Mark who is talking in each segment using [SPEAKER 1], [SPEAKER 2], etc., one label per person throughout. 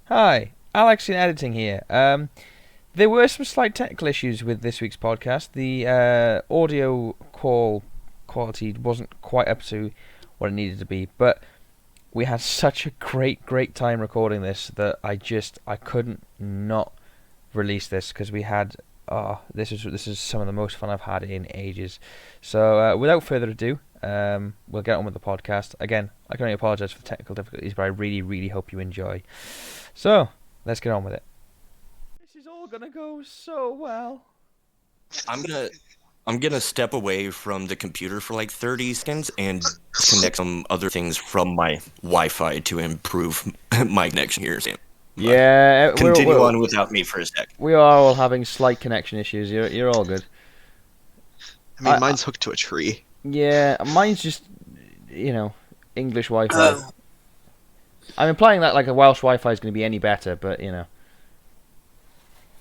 [SPEAKER 1] Hi, Alex in editing here. There were some slight technical issues with this week's podcast. The audio call quality wasn't quite up to what it needed to be, but we had such a great time recording this that I couldn't not release this because we had this is some of the most fun I've had in ages. So without further ado, we'll get on with the podcast. Again, I can only apologise for the technical difficulties, but I really hope you enjoy. So, let's get on with it. This is all gonna go so well.
[SPEAKER 2] I'm gonna step away from the computer for like 30 seconds and connect some other things from my Wi-Fi to improve my connection here, Sam.
[SPEAKER 1] Yeah,
[SPEAKER 2] Continue on without me for a sec.
[SPEAKER 1] We are all having slight connection issues. You're all good.
[SPEAKER 3] I mean, mine's hooked to a tree.
[SPEAKER 1] Yeah, mine's just, English Wi-Fi. I'm implying that like a Welsh Wi-Fi is going to be any better, but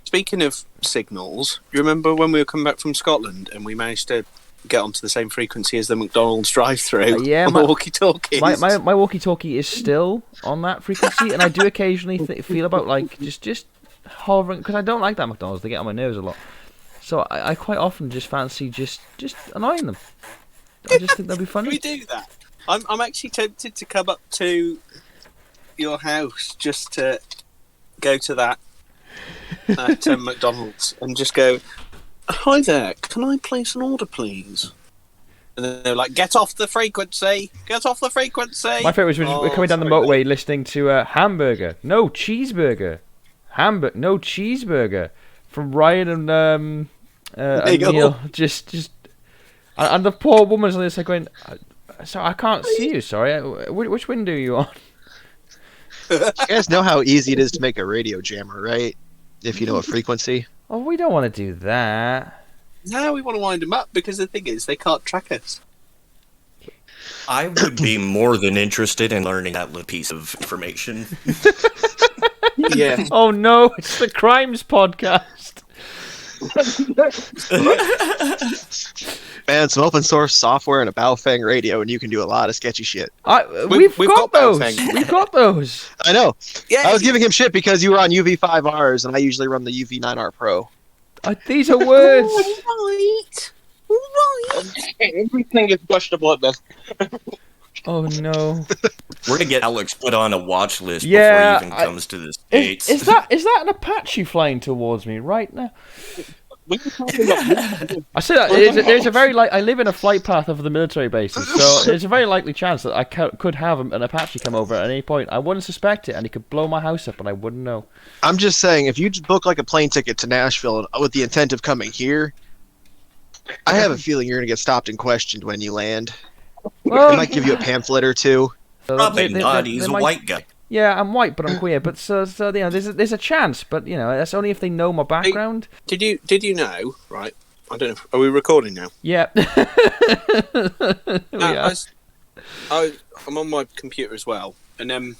[SPEAKER 4] Speaking of signals, you remember when we were coming back from Scotland and we managed to get onto the same frequency as the McDonald's drive-through?
[SPEAKER 1] Yeah,
[SPEAKER 4] on the walkie-talkies.
[SPEAKER 1] My walkie-talkie is still on that frequency, and I do occasionally feel about like just hovering because I don't like that McDonald's. They get on my nerves a lot, so I quite often just fancy just annoying them. I just think that'd be funny.
[SPEAKER 4] We do that. I'm actually tempted to come up to your house just to go to that at McDonald's and just go, "Hi there, can I place an order, please?" And then they're like, "Get off the frequency! Get off the frequency!"
[SPEAKER 1] My favourite was we're coming down the motorway listening to hamburger, no cheeseburger, hamburger, no cheeseburger from Ryan and Neil. Just and the poor woman's on the other side going, "So I can't see you. Sorry, which window are you on?"
[SPEAKER 3] You guys know how easy it is to make a radio jammer, right? If you know a frequency.
[SPEAKER 1] Oh, we don't want to do that.
[SPEAKER 4] No, we want to wind them up because the thing is, they can't track us.
[SPEAKER 2] I would be more than interested in learning that little piece of information.
[SPEAKER 4] Yeah.
[SPEAKER 1] Oh no, it's the Crimes Podcast.
[SPEAKER 3] Man, some open source software and a Baofeng radio, and you can do a lot of sketchy shit.
[SPEAKER 1] We've got those.
[SPEAKER 4] Baofeng.
[SPEAKER 1] We've got those.
[SPEAKER 3] I know.
[SPEAKER 4] Yeah.
[SPEAKER 3] I was giving him shit because you were on UV5Rs, and I usually run the UV9R Pro.
[SPEAKER 1] These are words.
[SPEAKER 4] All right.
[SPEAKER 5] Everything is questionable at this.
[SPEAKER 1] Oh no.
[SPEAKER 2] We're gonna get Alex put on a watch list
[SPEAKER 1] Yeah,
[SPEAKER 2] before he even comes to the States.
[SPEAKER 1] Is that an Apache flying towards me right now?
[SPEAKER 5] We were talking about
[SPEAKER 1] I say that there's a very I live in a flight path of the military bases, so there's a very likely chance that I could have an Apache come over at any point. I wouldn't suspect it, and he could blow my house up, and I wouldn't know.
[SPEAKER 3] I'm just saying, if you just book like a plane ticket to Nashville with the intent of coming here, I have a feeling you're gonna get stopped and questioned when you land.
[SPEAKER 1] Well,
[SPEAKER 3] They might give you a pamphlet or two.
[SPEAKER 2] Probably not. He's a
[SPEAKER 1] might-
[SPEAKER 2] white guy.
[SPEAKER 1] Yeah, I'm white, but I'm queer. But so there's a chance, but that's only if they know my background.
[SPEAKER 4] Did you know? Right. I don't know. Are we recording now?
[SPEAKER 1] Yeah.
[SPEAKER 4] I'm on my computer as well, and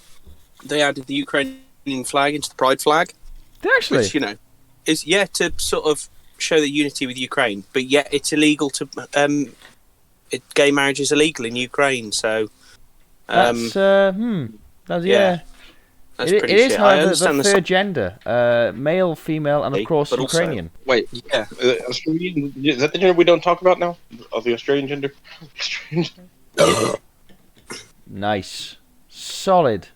[SPEAKER 4] they added the Ukrainian flag into the Pride flag,
[SPEAKER 1] Actually,
[SPEAKER 4] which is to sort of show the unity with Ukraine, but yet it's illegal to gay marriage is illegal in Ukraine. So
[SPEAKER 1] that's yeah.
[SPEAKER 4] that's
[SPEAKER 1] It
[SPEAKER 4] pretty
[SPEAKER 1] is,
[SPEAKER 4] shit. I
[SPEAKER 1] however,
[SPEAKER 4] understand
[SPEAKER 1] the third gender, male, female, and of course
[SPEAKER 4] but also-
[SPEAKER 1] Ukrainian.
[SPEAKER 5] wait,
[SPEAKER 4] Yeah.
[SPEAKER 5] Australian, is that the gender we don't talk about now? Of the Australian gender?
[SPEAKER 1] Nice, solid,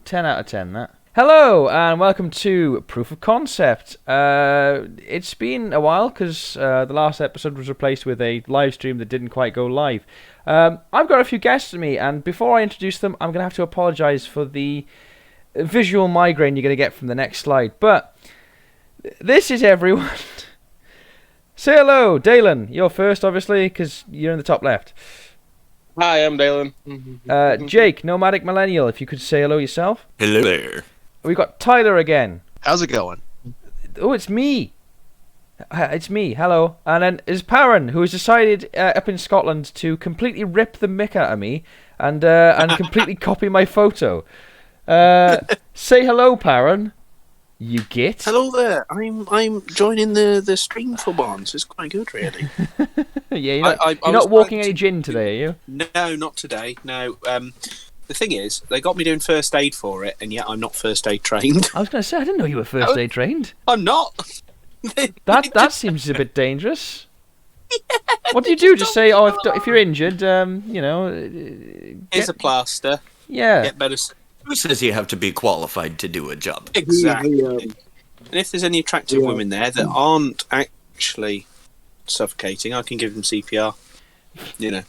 [SPEAKER 1] 10 out of 10. That. Hello and welcome to Proof of Concept. It's been a while because the last episode was replaced with a live stream that didn't quite go live. I've got a few guests with me, and before I introduce them, I'm going to have to apologise for the visual migraine you're going to get from the next slide. But this is everyone. Say hello, Daylan. You're first, obviously, because you're in the top left.
[SPEAKER 5] Hi, I'm Daylan.
[SPEAKER 1] Jake, NomadicMillenial, if you could say hello yourself.
[SPEAKER 2] Hello there.
[SPEAKER 1] We've got Tyler again.
[SPEAKER 3] How's it going?
[SPEAKER 1] Oh, it's me. It's me. Hello. And then is Paran, who has decided up in Scotland to completely rip the mick out of me and completely copy my photo. Say hello, Paran. You git.
[SPEAKER 4] Hello there. I'm joining the stream for once. It's quite good, really.
[SPEAKER 1] Yeah, you're not
[SPEAKER 4] I
[SPEAKER 1] walking
[SPEAKER 4] was
[SPEAKER 1] any gin today, are you?
[SPEAKER 4] No, not today. No. the thing is, they got me doing first aid for it, and yet I'm not first aid trained.
[SPEAKER 1] I was going to say, I didn't know you were first aid trained.
[SPEAKER 4] I'm not.
[SPEAKER 1] That seems a bit dangerous. What do you do? Just say, oh, if you're injured,
[SPEAKER 4] Here's a plaster.
[SPEAKER 1] Yeah.
[SPEAKER 4] Get better.
[SPEAKER 2] Who says you have to be qualified to do a job?
[SPEAKER 4] Exactly. And if there's any attractive women there that aren't actually suffocating, I can give them CPR. You know,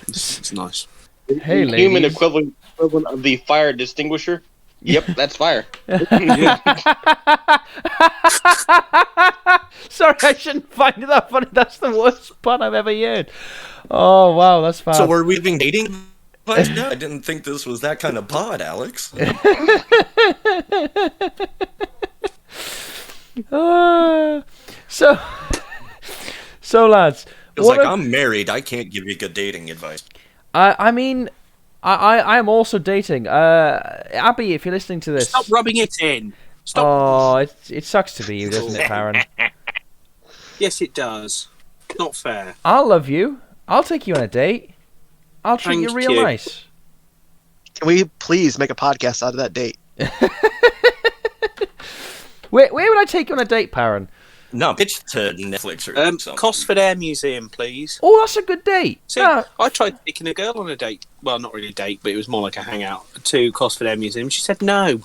[SPEAKER 4] it's nice.
[SPEAKER 1] Hey,
[SPEAKER 5] The human
[SPEAKER 1] ladies.
[SPEAKER 5] equivalent of the fire extinguisher. Yep, that's fire.
[SPEAKER 1] Sorry, I shouldn't find it that funny. That's the worst pun I've ever heard. Oh, wow, that's fab.
[SPEAKER 2] So were we being dating? I didn't think this was that kind of pod, Alex.
[SPEAKER 1] So lads,
[SPEAKER 2] It's like, I'm married, I can't give you good dating advice.
[SPEAKER 1] I mean, I am also dating. Abby, if you're listening to this,
[SPEAKER 4] Stop rubbing it in. Stop.
[SPEAKER 1] Oh, it sucks to be you, doesn't it, Karen?
[SPEAKER 4] Yes, it does. Not fair.
[SPEAKER 1] I'll love you. I'll take you on a date. I'll treat you
[SPEAKER 4] Thank
[SPEAKER 1] real
[SPEAKER 4] you.
[SPEAKER 1] nice.
[SPEAKER 3] Can we please make a podcast out of that date?
[SPEAKER 1] Where would I take you on a date, Perrin?
[SPEAKER 2] No, pitch to Netflix or something.
[SPEAKER 4] Cosford Air Museum, please.
[SPEAKER 1] Oh, that's a good date.
[SPEAKER 4] See,
[SPEAKER 1] Ah,
[SPEAKER 4] I tried taking a girl on a date. Well, not really a date, but it was more like a hangout to Cosford Air Museum. She said no.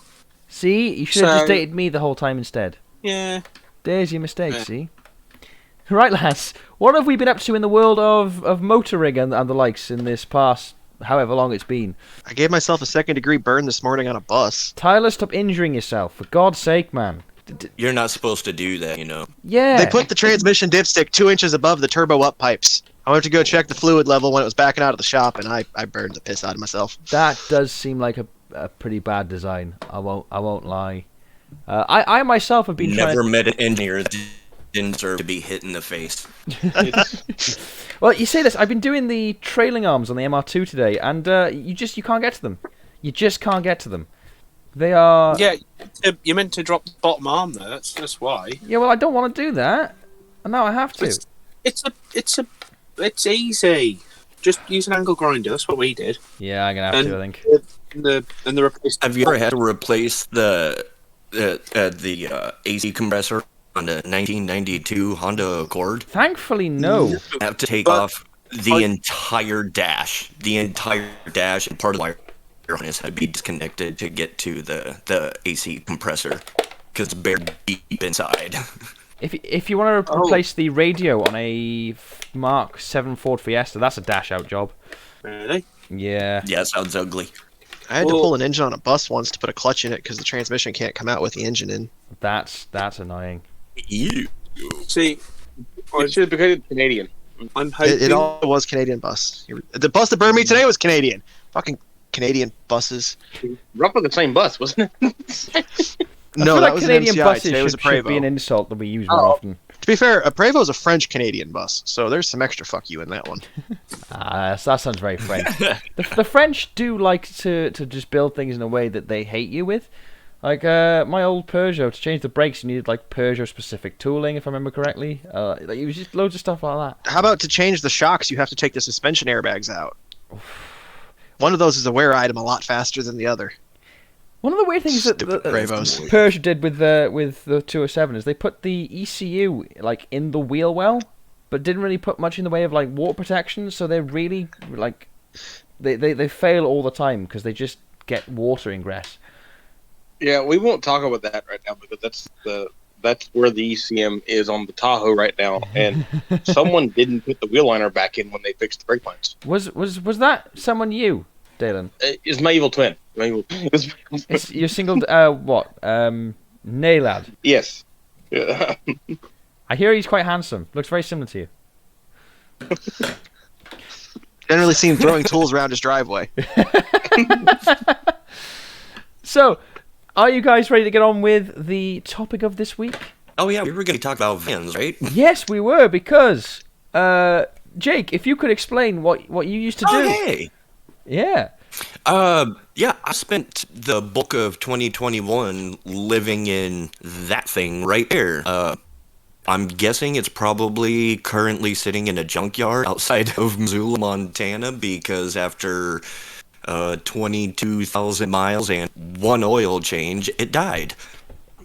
[SPEAKER 1] see, you should have just
[SPEAKER 4] So-
[SPEAKER 1] dated me the whole time instead.
[SPEAKER 4] Yeah.
[SPEAKER 1] There's your mistake,
[SPEAKER 4] Yeah.
[SPEAKER 1] see? Right, lads. What have we been up to in the world of motoring and the likes in this past however long it's been?
[SPEAKER 3] I gave myself a second-degree burn this morning on a bus.
[SPEAKER 1] Tyler, stop injuring yourself. For God's sake, man.
[SPEAKER 2] You're not supposed to do that, you know.
[SPEAKER 1] Yeah.
[SPEAKER 3] They put the transmission dipstick 2 inches above the turbo up pipes. I went to go check the fluid level when it was backing out of the shop, and I burned the piss out of myself.
[SPEAKER 1] That does seem like a pretty bad design. I won't lie. I myself have been
[SPEAKER 2] Never
[SPEAKER 1] trying.
[SPEAKER 2] met an engineer that didn't deserve to be hit in the face.
[SPEAKER 1] Well, you say this. I've been doing the trailing arms on the MR2 today, and you can't get to them. You just can't get to them. They are.
[SPEAKER 4] Yeah, you're meant to drop the bottom arm there. That's why.
[SPEAKER 1] Yeah. Well, I don't want to do that, and now I have to.
[SPEAKER 4] It's easy. Just use an angle grinder. That's what we did.
[SPEAKER 1] Yeah, I'm gonna have to. I think.
[SPEAKER 4] And the replacement.
[SPEAKER 2] Have you ever had to replace the AC compressor on the 1992 Honda Accord?
[SPEAKER 1] Thankfully, no.
[SPEAKER 2] You have to take
[SPEAKER 4] But
[SPEAKER 2] off the entire dash. The entire dash and part of the wire harness had to be disconnected to get to the AC compressor because it's buried deep inside.
[SPEAKER 1] If you want to replace the radio on a Mark 7 Ford Fiesta, that's a dash out job.
[SPEAKER 4] Really?
[SPEAKER 1] Yeah.
[SPEAKER 2] Yeah, it sounds ugly.
[SPEAKER 3] I had to
[SPEAKER 4] Well-
[SPEAKER 3] pull an engine on a bus once to put a clutch in it because the transmission can't come out with the engine in.
[SPEAKER 1] That's annoying.
[SPEAKER 2] Ew.
[SPEAKER 4] See,
[SPEAKER 5] It's just because it's Canadian.
[SPEAKER 4] I'm hoping.
[SPEAKER 3] It all was Canadian bus. The bus that burned me today was Canadian. Fucking Canadian buses.
[SPEAKER 5] Roughly the same bus, wasn't it?
[SPEAKER 1] I
[SPEAKER 3] No,
[SPEAKER 1] feel
[SPEAKER 3] that
[SPEAKER 1] like
[SPEAKER 3] was
[SPEAKER 1] Canadian
[SPEAKER 3] an MCI.
[SPEAKER 1] buses
[SPEAKER 3] Today was a
[SPEAKER 1] should be an
[SPEAKER 3] Prevost.
[SPEAKER 1] insult that we use more
[SPEAKER 5] Oh.
[SPEAKER 1] often.
[SPEAKER 3] To be fair, a Prevost is a French Canadian bus, so there's some extra fuck you in that one.
[SPEAKER 1] That sounds very French. the French do like to just build things in a way that they hate you with. Like my old Peugeot, to change the brakes, you needed like Peugeot-specific tooling, if I remember correctly. Like, it was just loads of stuff like that.
[SPEAKER 3] How about to change the shocks, you have to take the suspension airbags out? One of those is a wear item a lot faster than the other.
[SPEAKER 1] One of the weird things that
[SPEAKER 3] Stupid Prevost.
[SPEAKER 1] Peugeot did with the 207 is they put the ECU like in the wheel well, but didn't really put much in the way of like water protection. So they're really like they fail all the time because they just get water ingress.
[SPEAKER 5] Yeah, we won't talk about that right now because that's where the ECM is on the Tahoe right now, and someone didn't put the wheel liner back in when they fixed the brake lines.
[SPEAKER 1] Was that someone you, Daylan?
[SPEAKER 5] It's my evil twin.
[SPEAKER 1] It's your single what? Naylad.
[SPEAKER 5] Yes. Yeah.
[SPEAKER 1] I hear he's quite handsome. Looks very similar to you.
[SPEAKER 3] Generally seen throwing tools around his driveway.
[SPEAKER 1] So, are you guys ready to get on with the topic of this week?
[SPEAKER 2] Oh yeah, we were going to talk about vans, right?
[SPEAKER 1] Yes, we were, because Jake, if you could explain what you used to do.
[SPEAKER 2] Oh hey.
[SPEAKER 1] Yeah.
[SPEAKER 2] Yeah, I spent the bulk of 2021 living in that thing right there. I'm guessing it's probably currently sitting in a junkyard outside of Missoula, Montana, because after 22,000 miles and one oil change, it died.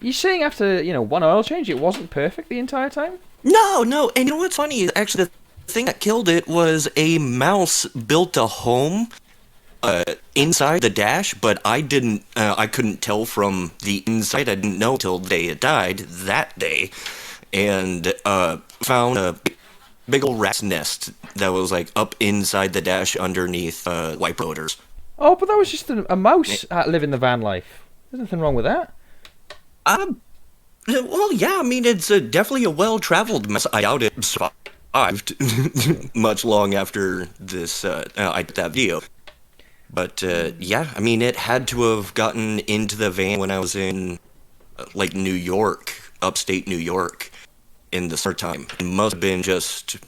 [SPEAKER 1] You're saying after, one oil change, it wasn't perfect the entire time?
[SPEAKER 2] No, and you know what's funny is actually the thing that killed it was a mouse built a home inside the dash, but I couldn't tell from the inside. I didn't know till the day it died that day, and found a big old rat's nest that was like up inside the dash underneath wiper motors.
[SPEAKER 1] Oh, but that was just a mouse living the van life. There's nothing wrong with that.
[SPEAKER 2] Well, yeah, I mean, it's definitely a well-traveled mess. I doubt it survived much long after this, I did that video. But, yeah, I mean, it had to have gotten into the van when I was in, New York, upstate New York, in the summertime. It must have been just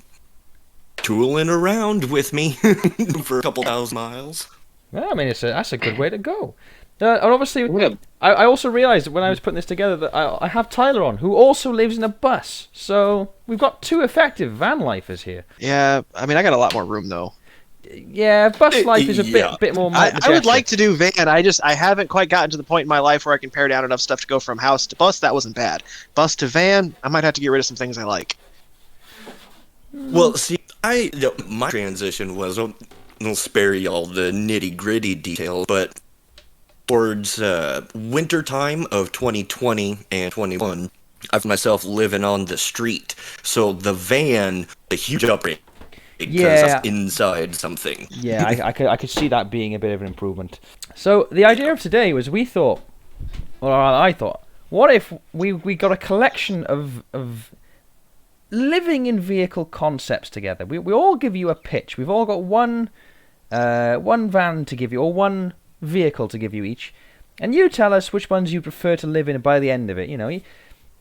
[SPEAKER 2] tooling around with me for a couple thousand miles.
[SPEAKER 1] Well, I mean, that's a good way to go. And obviously, I also realised when I was putting this together that I have Tyler on, who also lives in a bus. So we've got two effective van lifers here.
[SPEAKER 3] Yeah, I mean, I got a lot more room, though.
[SPEAKER 1] Yeah, bus life is a bit more
[SPEAKER 3] I would like to do van. I haven't quite gotten to the point in my life where I can pare down enough stuff to go from house to bus. That wasn't bad. Bus to van, I might have to get rid of some things I like.
[SPEAKER 2] Well, see, my transition was, I'll spare y'all the nitty-gritty details, but towards winter time of 2020 and 21, I found myself living on the street. So the van, a huge upgrade. Because I was inside something.
[SPEAKER 1] Yeah, I could see that being a bit of an improvement. So the idea of today was I thought, what if we got a collection of living in vehicle concepts together? We all give you a pitch. We've all got one van to give you, or one vehicle to give you each, and you tell us which ones you prefer to live in by the end of it.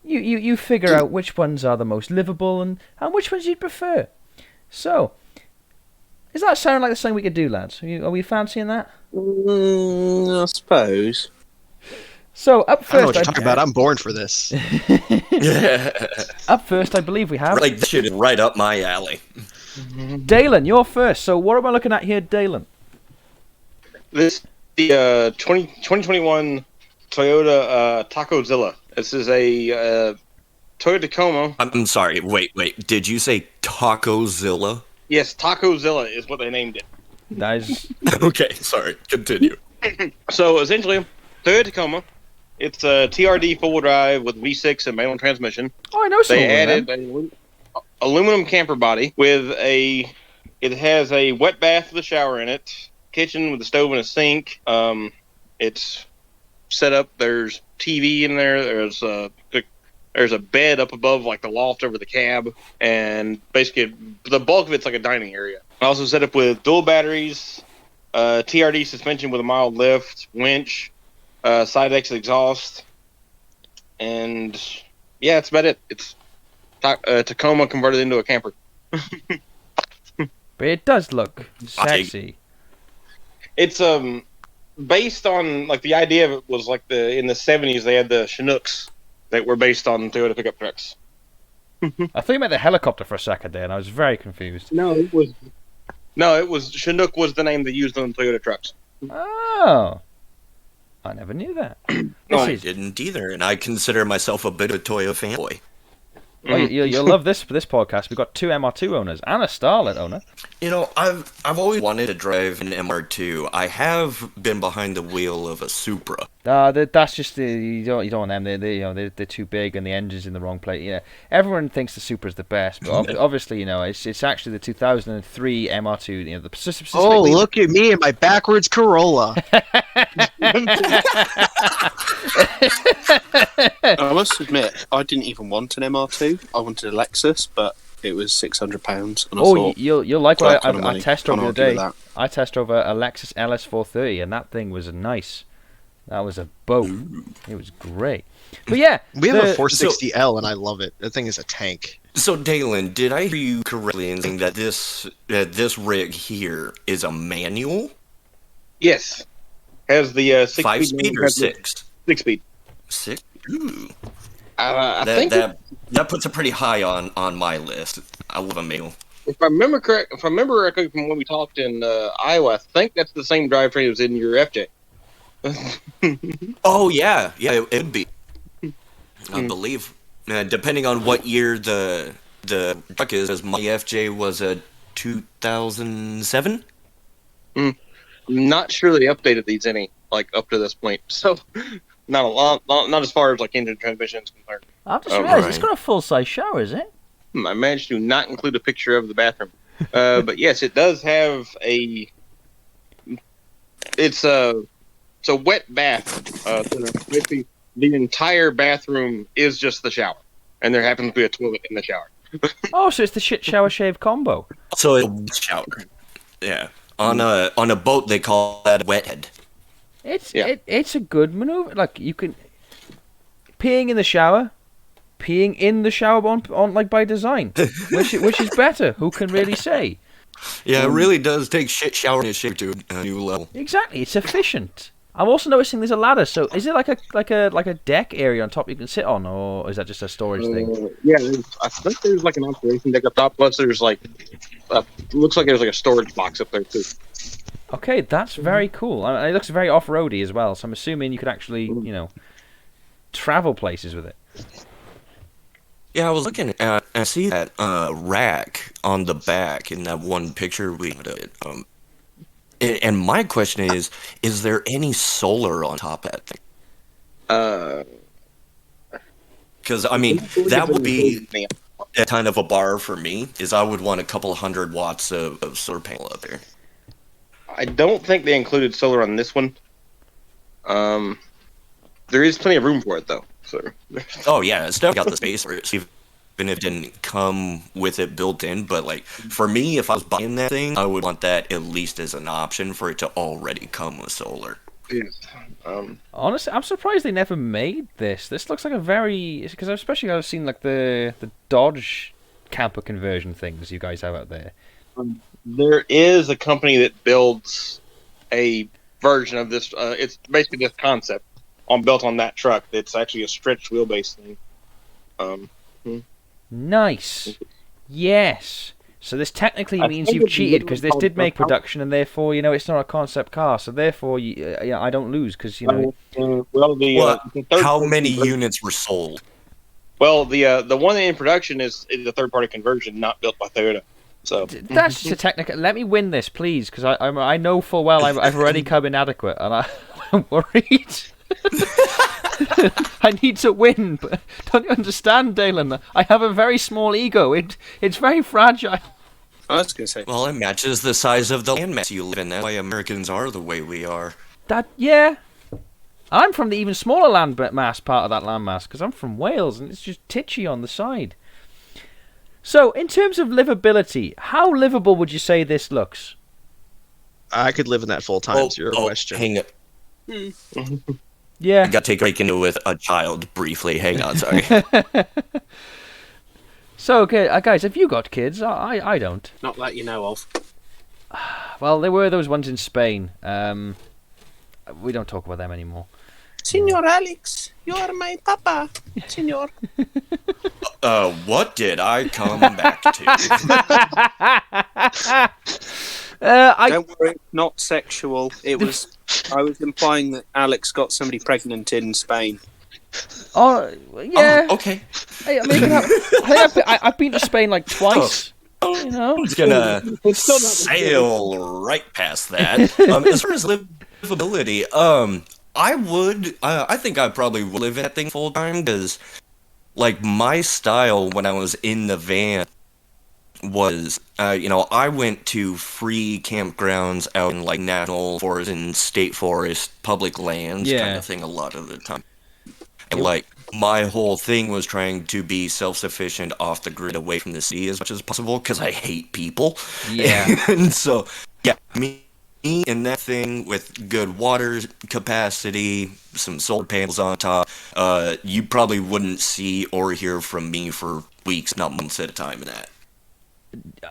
[SPEAKER 1] You figure out which ones are the most livable and which ones you'd prefer. So, does that sound like the something we could do, lads? Are we fancying that?
[SPEAKER 4] I suppose.
[SPEAKER 1] So, up first...
[SPEAKER 3] I don't know what you're talking about. I'm born for this.
[SPEAKER 1] Up first, I believe we have...
[SPEAKER 2] Like, this shit is right up my alley.
[SPEAKER 1] Daylan, you're first. So, what am I looking at here, Daylan?
[SPEAKER 5] This the 2021 Toyota Tacozilla. This is a Toyota Tacoma.
[SPEAKER 2] I'm sorry, wait. Did you say Tacozilla?
[SPEAKER 5] Yes, Tacozilla is what they named it.
[SPEAKER 1] That is...
[SPEAKER 2] Okay, sorry. Continue.
[SPEAKER 5] So, essentially, Toyota Tacoma. It's a TRD four-wheel drive with V6 and manual transmission.
[SPEAKER 1] Oh, I know some
[SPEAKER 5] They
[SPEAKER 1] of them.
[SPEAKER 5] added an aluminum camper body with it has a wet bath with a shower in it, kitchen with a stove and a sink. It's set up. There's TV in there. There's a bed up above, like the loft over the cab, and basically the bulk of it's like a dining area. Also set up with dual batteries, TRD suspension with a mild lift, winch, side exit exhaust, and yeah, that's about it. It's Tacoma converted into a camper.
[SPEAKER 1] But it does look sexy.
[SPEAKER 5] It's based on, like, the idea of it was like in the 70s they had the Chinooks that were based on Toyota pickup trucks.
[SPEAKER 1] I thought you meant the helicopter for a second there, and I was very confused.
[SPEAKER 5] No, it was Chinook was the name they used on Toyota trucks.
[SPEAKER 1] Oh. I never knew that.
[SPEAKER 2] No, I didn't either, and I consider myself a bit of a Toyota fanboy.
[SPEAKER 1] Well, you'll love this podcast. We've got two MR2 owners and a Starlet owner.
[SPEAKER 2] I've always wanted to drive an MR2. I have been behind the wheel of a Supra.
[SPEAKER 1] That's just you don't want them. They're too big and the engine's in the wrong place. Yeah, everyone thinks the Supra's the best, but obviously it's actually the 2003 MR2. The specifically...
[SPEAKER 3] Oh, look at me and my backwards Corolla.
[SPEAKER 4] I must admit, I didn't even want an MR2. I wanted a Lexus, but it was £600, and I thought,
[SPEAKER 1] you'll like what I test drove the other day.
[SPEAKER 4] that.
[SPEAKER 1] I test drove a Lexus LS430, and that thing was nice. That was a boat. It was great. But yeah,
[SPEAKER 3] we have a 460L, and I love it. That thing is a tank.
[SPEAKER 2] So, Daylan, did I hear you correctly in saying that this rig here is a manual?
[SPEAKER 5] Yes, has the
[SPEAKER 2] 5-speed or 6?
[SPEAKER 5] 6-speed.
[SPEAKER 2] 6. Ooh.
[SPEAKER 5] I think
[SPEAKER 2] that puts it pretty high on my list. I love a manual.
[SPEAKER 5] if I remember correctly from when we talked in Iowa, I think that's the same drivetrain that was in your FJ.
[SPEAKER 2] Oh yeah, it would be. I believe, depending on what year the truck is, as my FJ was a 2007.
[SPEAKER 5] I'm not sure they updated these any up to this point, so not a lot, not as far as engine transmission is concerned.
[SPEAKER 6] I've just realised it's
[SPEAKER 2] right.
[SPEAKER 6] got a full-size shower, is it?
[SPEAKER 5] I managed to not include a picture of the bathroom, but yes, it does have a. It's a wet bath. So basically, the entire bathroom is just the shower, and there happens to be a toilet in the shower.
[SPEAKER 6] Oh, so it's the shit shower shave combo.
[SPEAKER 2] So it's a shower. Yeah. On a boat, they call that a wet head.
[SPEAKER 6] It's a good maneuver. Like, you can peeing in the shower on by design, which is better. Who can really say?
[SPEAKER 2] Yeah, it really does take shit shower and shit to a new level.
[SPEAKER 6] Exactly, it's efficient. I'm also noticing there's a ladder. So is it like a deck area on top you can sit on, or is that just a storage thing?
[SPEAKER 5] Yeah, I think there's an observation deck up top. Plus, there's looks like there's a storage box up there too.
[SPEAKER 6] Okay, that's very cool. It looks very off-roady as well. So I'm assuming you could actually, travel places with it.
[SPEAKER 2] Yeah, I was looking at. I see that rack on the back in that one picture we did. And my question is there any solar on top of that thing? Because I mean, that would be kind of a bar for me. Is I would want a couple 100 watts of solar panel up there.
[SPEAKER 5] I don't think they included solar on this one. There is plenty of room for it though. So.
[SPEAKER 2] Oh yeah, it's definitely got the space for it. Even if it didn't come with it built in, but for me, if I was buying that thing, I would want that at least as an option for it to already come with solar.
[SPEAKER 5] Yes.
[SPEAKER 6] Honestly, I'm surprised they never made this. This looks like a very, because especially I've seen the Dodge camper conversion things you guys have out there.
[SPEAKER 5] There is a company that builds a version of this. It's basically this concept built on that truck. It's actually a stretched wheelbase thing.
[SPEAKER 6] Nice. Yes. So this technically means you've cheated because this did make production, and therefore it's not a concept car. So therefore, I don't lose because
[SPEAKER 2] how many units were sold?
[SPEAKER 5] Well, the one in production is a third-party conversion, not built by Toyota. So
[SPEAKER 6] that's just a technical. Let me win this, please, because I know full well I've already come inadequate, and I'm worried. I need to win, but don't you understand, Daylan? I have a very small ego. It's very fragile.
[SPEAKER 4] I was going to say.
[SPEAKER 2] Well, it matches the size of the landmass you live in. That's why Americans are the way we are.
[SPEAKER 6] I'm from the even smaller landmass part of that landmass because I'm from Wales, and it's just titchy on the side. So, in terms of livability, how livable would you say this looks?
[SPEAKER 3] I could live in that full time. Zero question.
[SPEAKER 2] Hang on.
[SPEAKER 6] Yeah.
[SPEAKER 2] I got to take a break into with a child briefly. Hang on, sorry.
[SPEAKER 6] So, okay, guys, have you got kids? I don't.
[SPEAKER 4] Not that you know of.
[SPEAKER 6] Well, there were those ones in Spain. We don't talk about them anymore.
[SPEAKER 4] Senor Alex, you are my papa, senor.
[SPEAKER 2] What did I come back to?
[SPEAKER 4] Don't worry, not sexual. I was implying that Alex got somebody pregnant in Spain.
[SPEAKER 6] Oh, yeah.
[SPEAKER 2] Oh, okay.
[SPEAKER 6] I've been to Spain twice.
[SPEAKER 2] It's gonna sail right past that. As far as livability, I think I probably would live in that thing full time because, my style when I was in the van was, I went to free campgrounds out in national forest and state forest, public lands kind of thing a lot of the time. And my whole thing was trying to be self-sufficient off the grid away from the city as much as possible because I hate people.
[SPEAKER 6] Yeah.
[SPEAKER 2] And so, yeah, me in that thing with good water capacity, some solar panels on top, you probably wouldn't see or hear from me for weeks, not months at a time in that.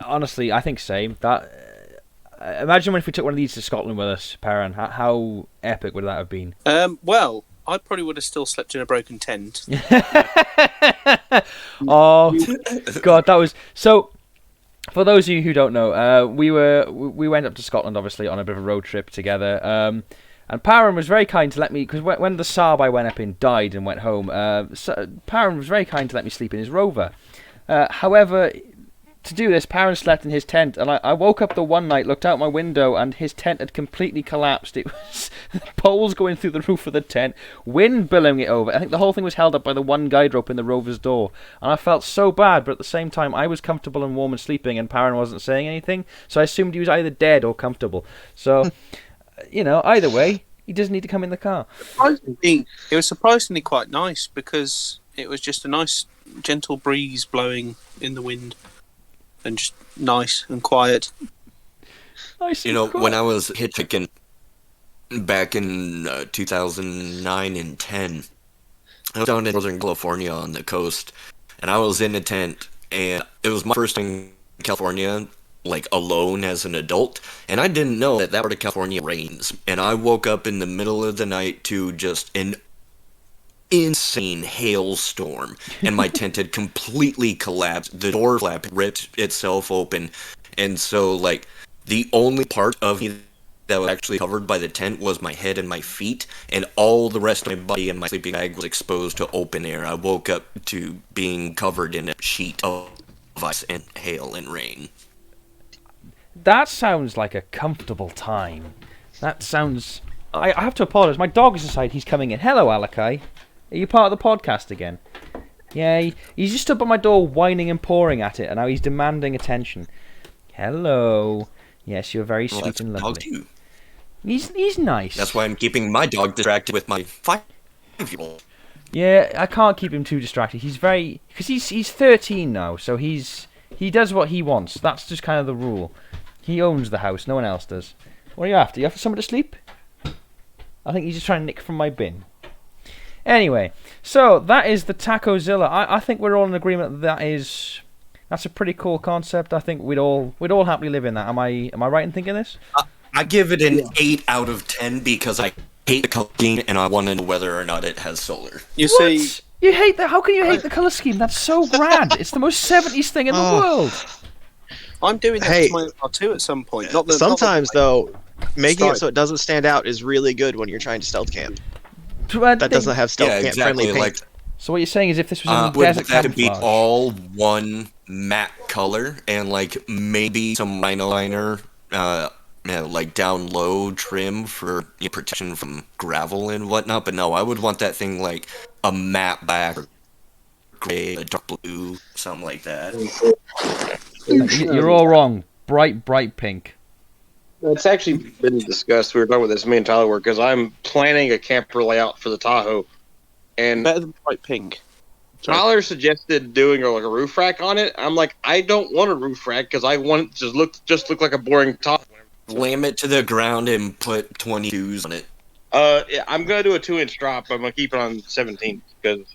[SPEAKER 6] Honestly, I think same. That imagine if we took one of these to Scotland with us, Perrin. How epic would that have been?
[SPEAKER 4] Well, I probably would have still slept in a broken tent.
[SPEAKER 6] Oh, God, that was... So, For those of you who don't know, we went up to Scotland, obviously, on a bit of a road trip together. And Paran was very kind to let me, because when the Saab I went up in died and went home, Paran was very kind to let me sleep in his Rover. However, to do this, Paran slept in his tent, and I woke up the one night, looked out my window, and his tent had completely collapsed. It was poles going through the roof of the tent, wind billowing it over. I think the whole thing was held up by the one guide rope in the Rover's door, and I felt so bad, but at the same time, I was comfortable and warm and sleeping, and Paran wasn't saying anything, so I assumed he was either dead or comfortable. So, either way, he doesn't need to come in the car.
[SPEAKER 4] It was surprisingly quite nice, because it was just a nice, gentle breeze blowing in the wind. And just nice and quiet.
[SPEAKER 6] Nice
[SPEAKER 2] You
[SPEAKER 6] and
[SPEAKER 2] know,
[SPEAKER 6] quiet.
[SPEAKER 2] when I was hitchhiking back in 2009 and 10, I was down in Northern California on the coast, and I was in a tent, and it was my first time in California, like, alone as an adult, and I didn't know that part of California rains, and I woke up in the middle of the night to just an insane hailstorm, and my tent had completely collapsed. The door flap ripped itself open, and so, like, the only part of me that was actually covered by the tent was my head and my feet, and all the rest of my body and my sleeping bag was exposed to open air. I woke up to being covered in a sheet of ice and hail and rain.
[SPEAKER 6] That sounds like a comfortable time. That sounds... I have to apologise. My dog has decided he's coming in. Hello, Alakai. Are you part of the podcast again? Yeah, he's just stood by my door whining and pawing at it, and now he's demanding attention. Hello. Yes, you're very sweet and lovely.
[SPEAKER 2] Too.
[SPEAKER 6] He's nice.
[SPEAKER 2] That's why I'm keeping my dog distracted with my 5-year-old.
[SPEAKER 6] Yeah, I can't keep him too distracted. He's very... Because he's 13 now, so he does what he wants. That's just kind of the rule. He owns the house, no one else does. What are you after? You after someone to sleep? I think he's just trying to nick from my bin. Anyway, so that is the Tacozilla. I think we're all in agreement that's a pretty cool concept. I think we'd all happily live in that. Am I right in thinking this?
[SPEAKER 2] I give it an 8 out of 10 because I hate the color scheme and I want to know whether or not it has solar.
[SPEAKER 4] You
[SPEAKER 6] What?
[SPEAKER 4] see,
[SPEAKER 6] You hate that? How can you hate the colour scheme? That's so grand. It's the most 70s thing in the world.
[SPEAKER 4] I'm doing that
[SPEAKER 3] Hey.
[SPEAKER 4] to my R2 at some point.
[SPEAKER 3] Sometimes, though, making
[SPEAKER 4] Sorry.
[SPEAKER 3] it so it doesn't stand out is really good when you're trying to stealth camp.
[SPEAKER 6] That
[SPEAKER 3] That doesn't have stealth camp friendly paint.
[SPEAKER 2] Like,
[SPEAKER 6] So what you're saying is if this was in
[SPEAKER 2] would
[SPEAKER 6] desert
[SPEAKER 2] that be
[SPEAKER 6] camouflage...
[SPEAKER 2] all one matte color and like maybe some rhino liner, like down low trim for protection from gravel and whatnot? But no, I would want that thing like a matte black or gray, a dark blue, something like that.
[SPEAKER 6] You're all wrong. Bright pink.
[SPEAKER 5] It's actually been discussed. We were talking about this, me and Tyler were, because I'm planning a camper layout for the Tahoe. And
[SPEAKER 4] better than bright pink. Sorry.
[SPEAKER 5] Tyler suggested doing like a roof rack on it. I'm like, I don't want a roof rack because I want it to just look like a boring top.
[SPEAKER 2] Slam it to the ground and put 22s on it.
[SPEAKER 5] Yeah, I'm gonna do a 2-inch drop. I'm gonna keep it on 17 because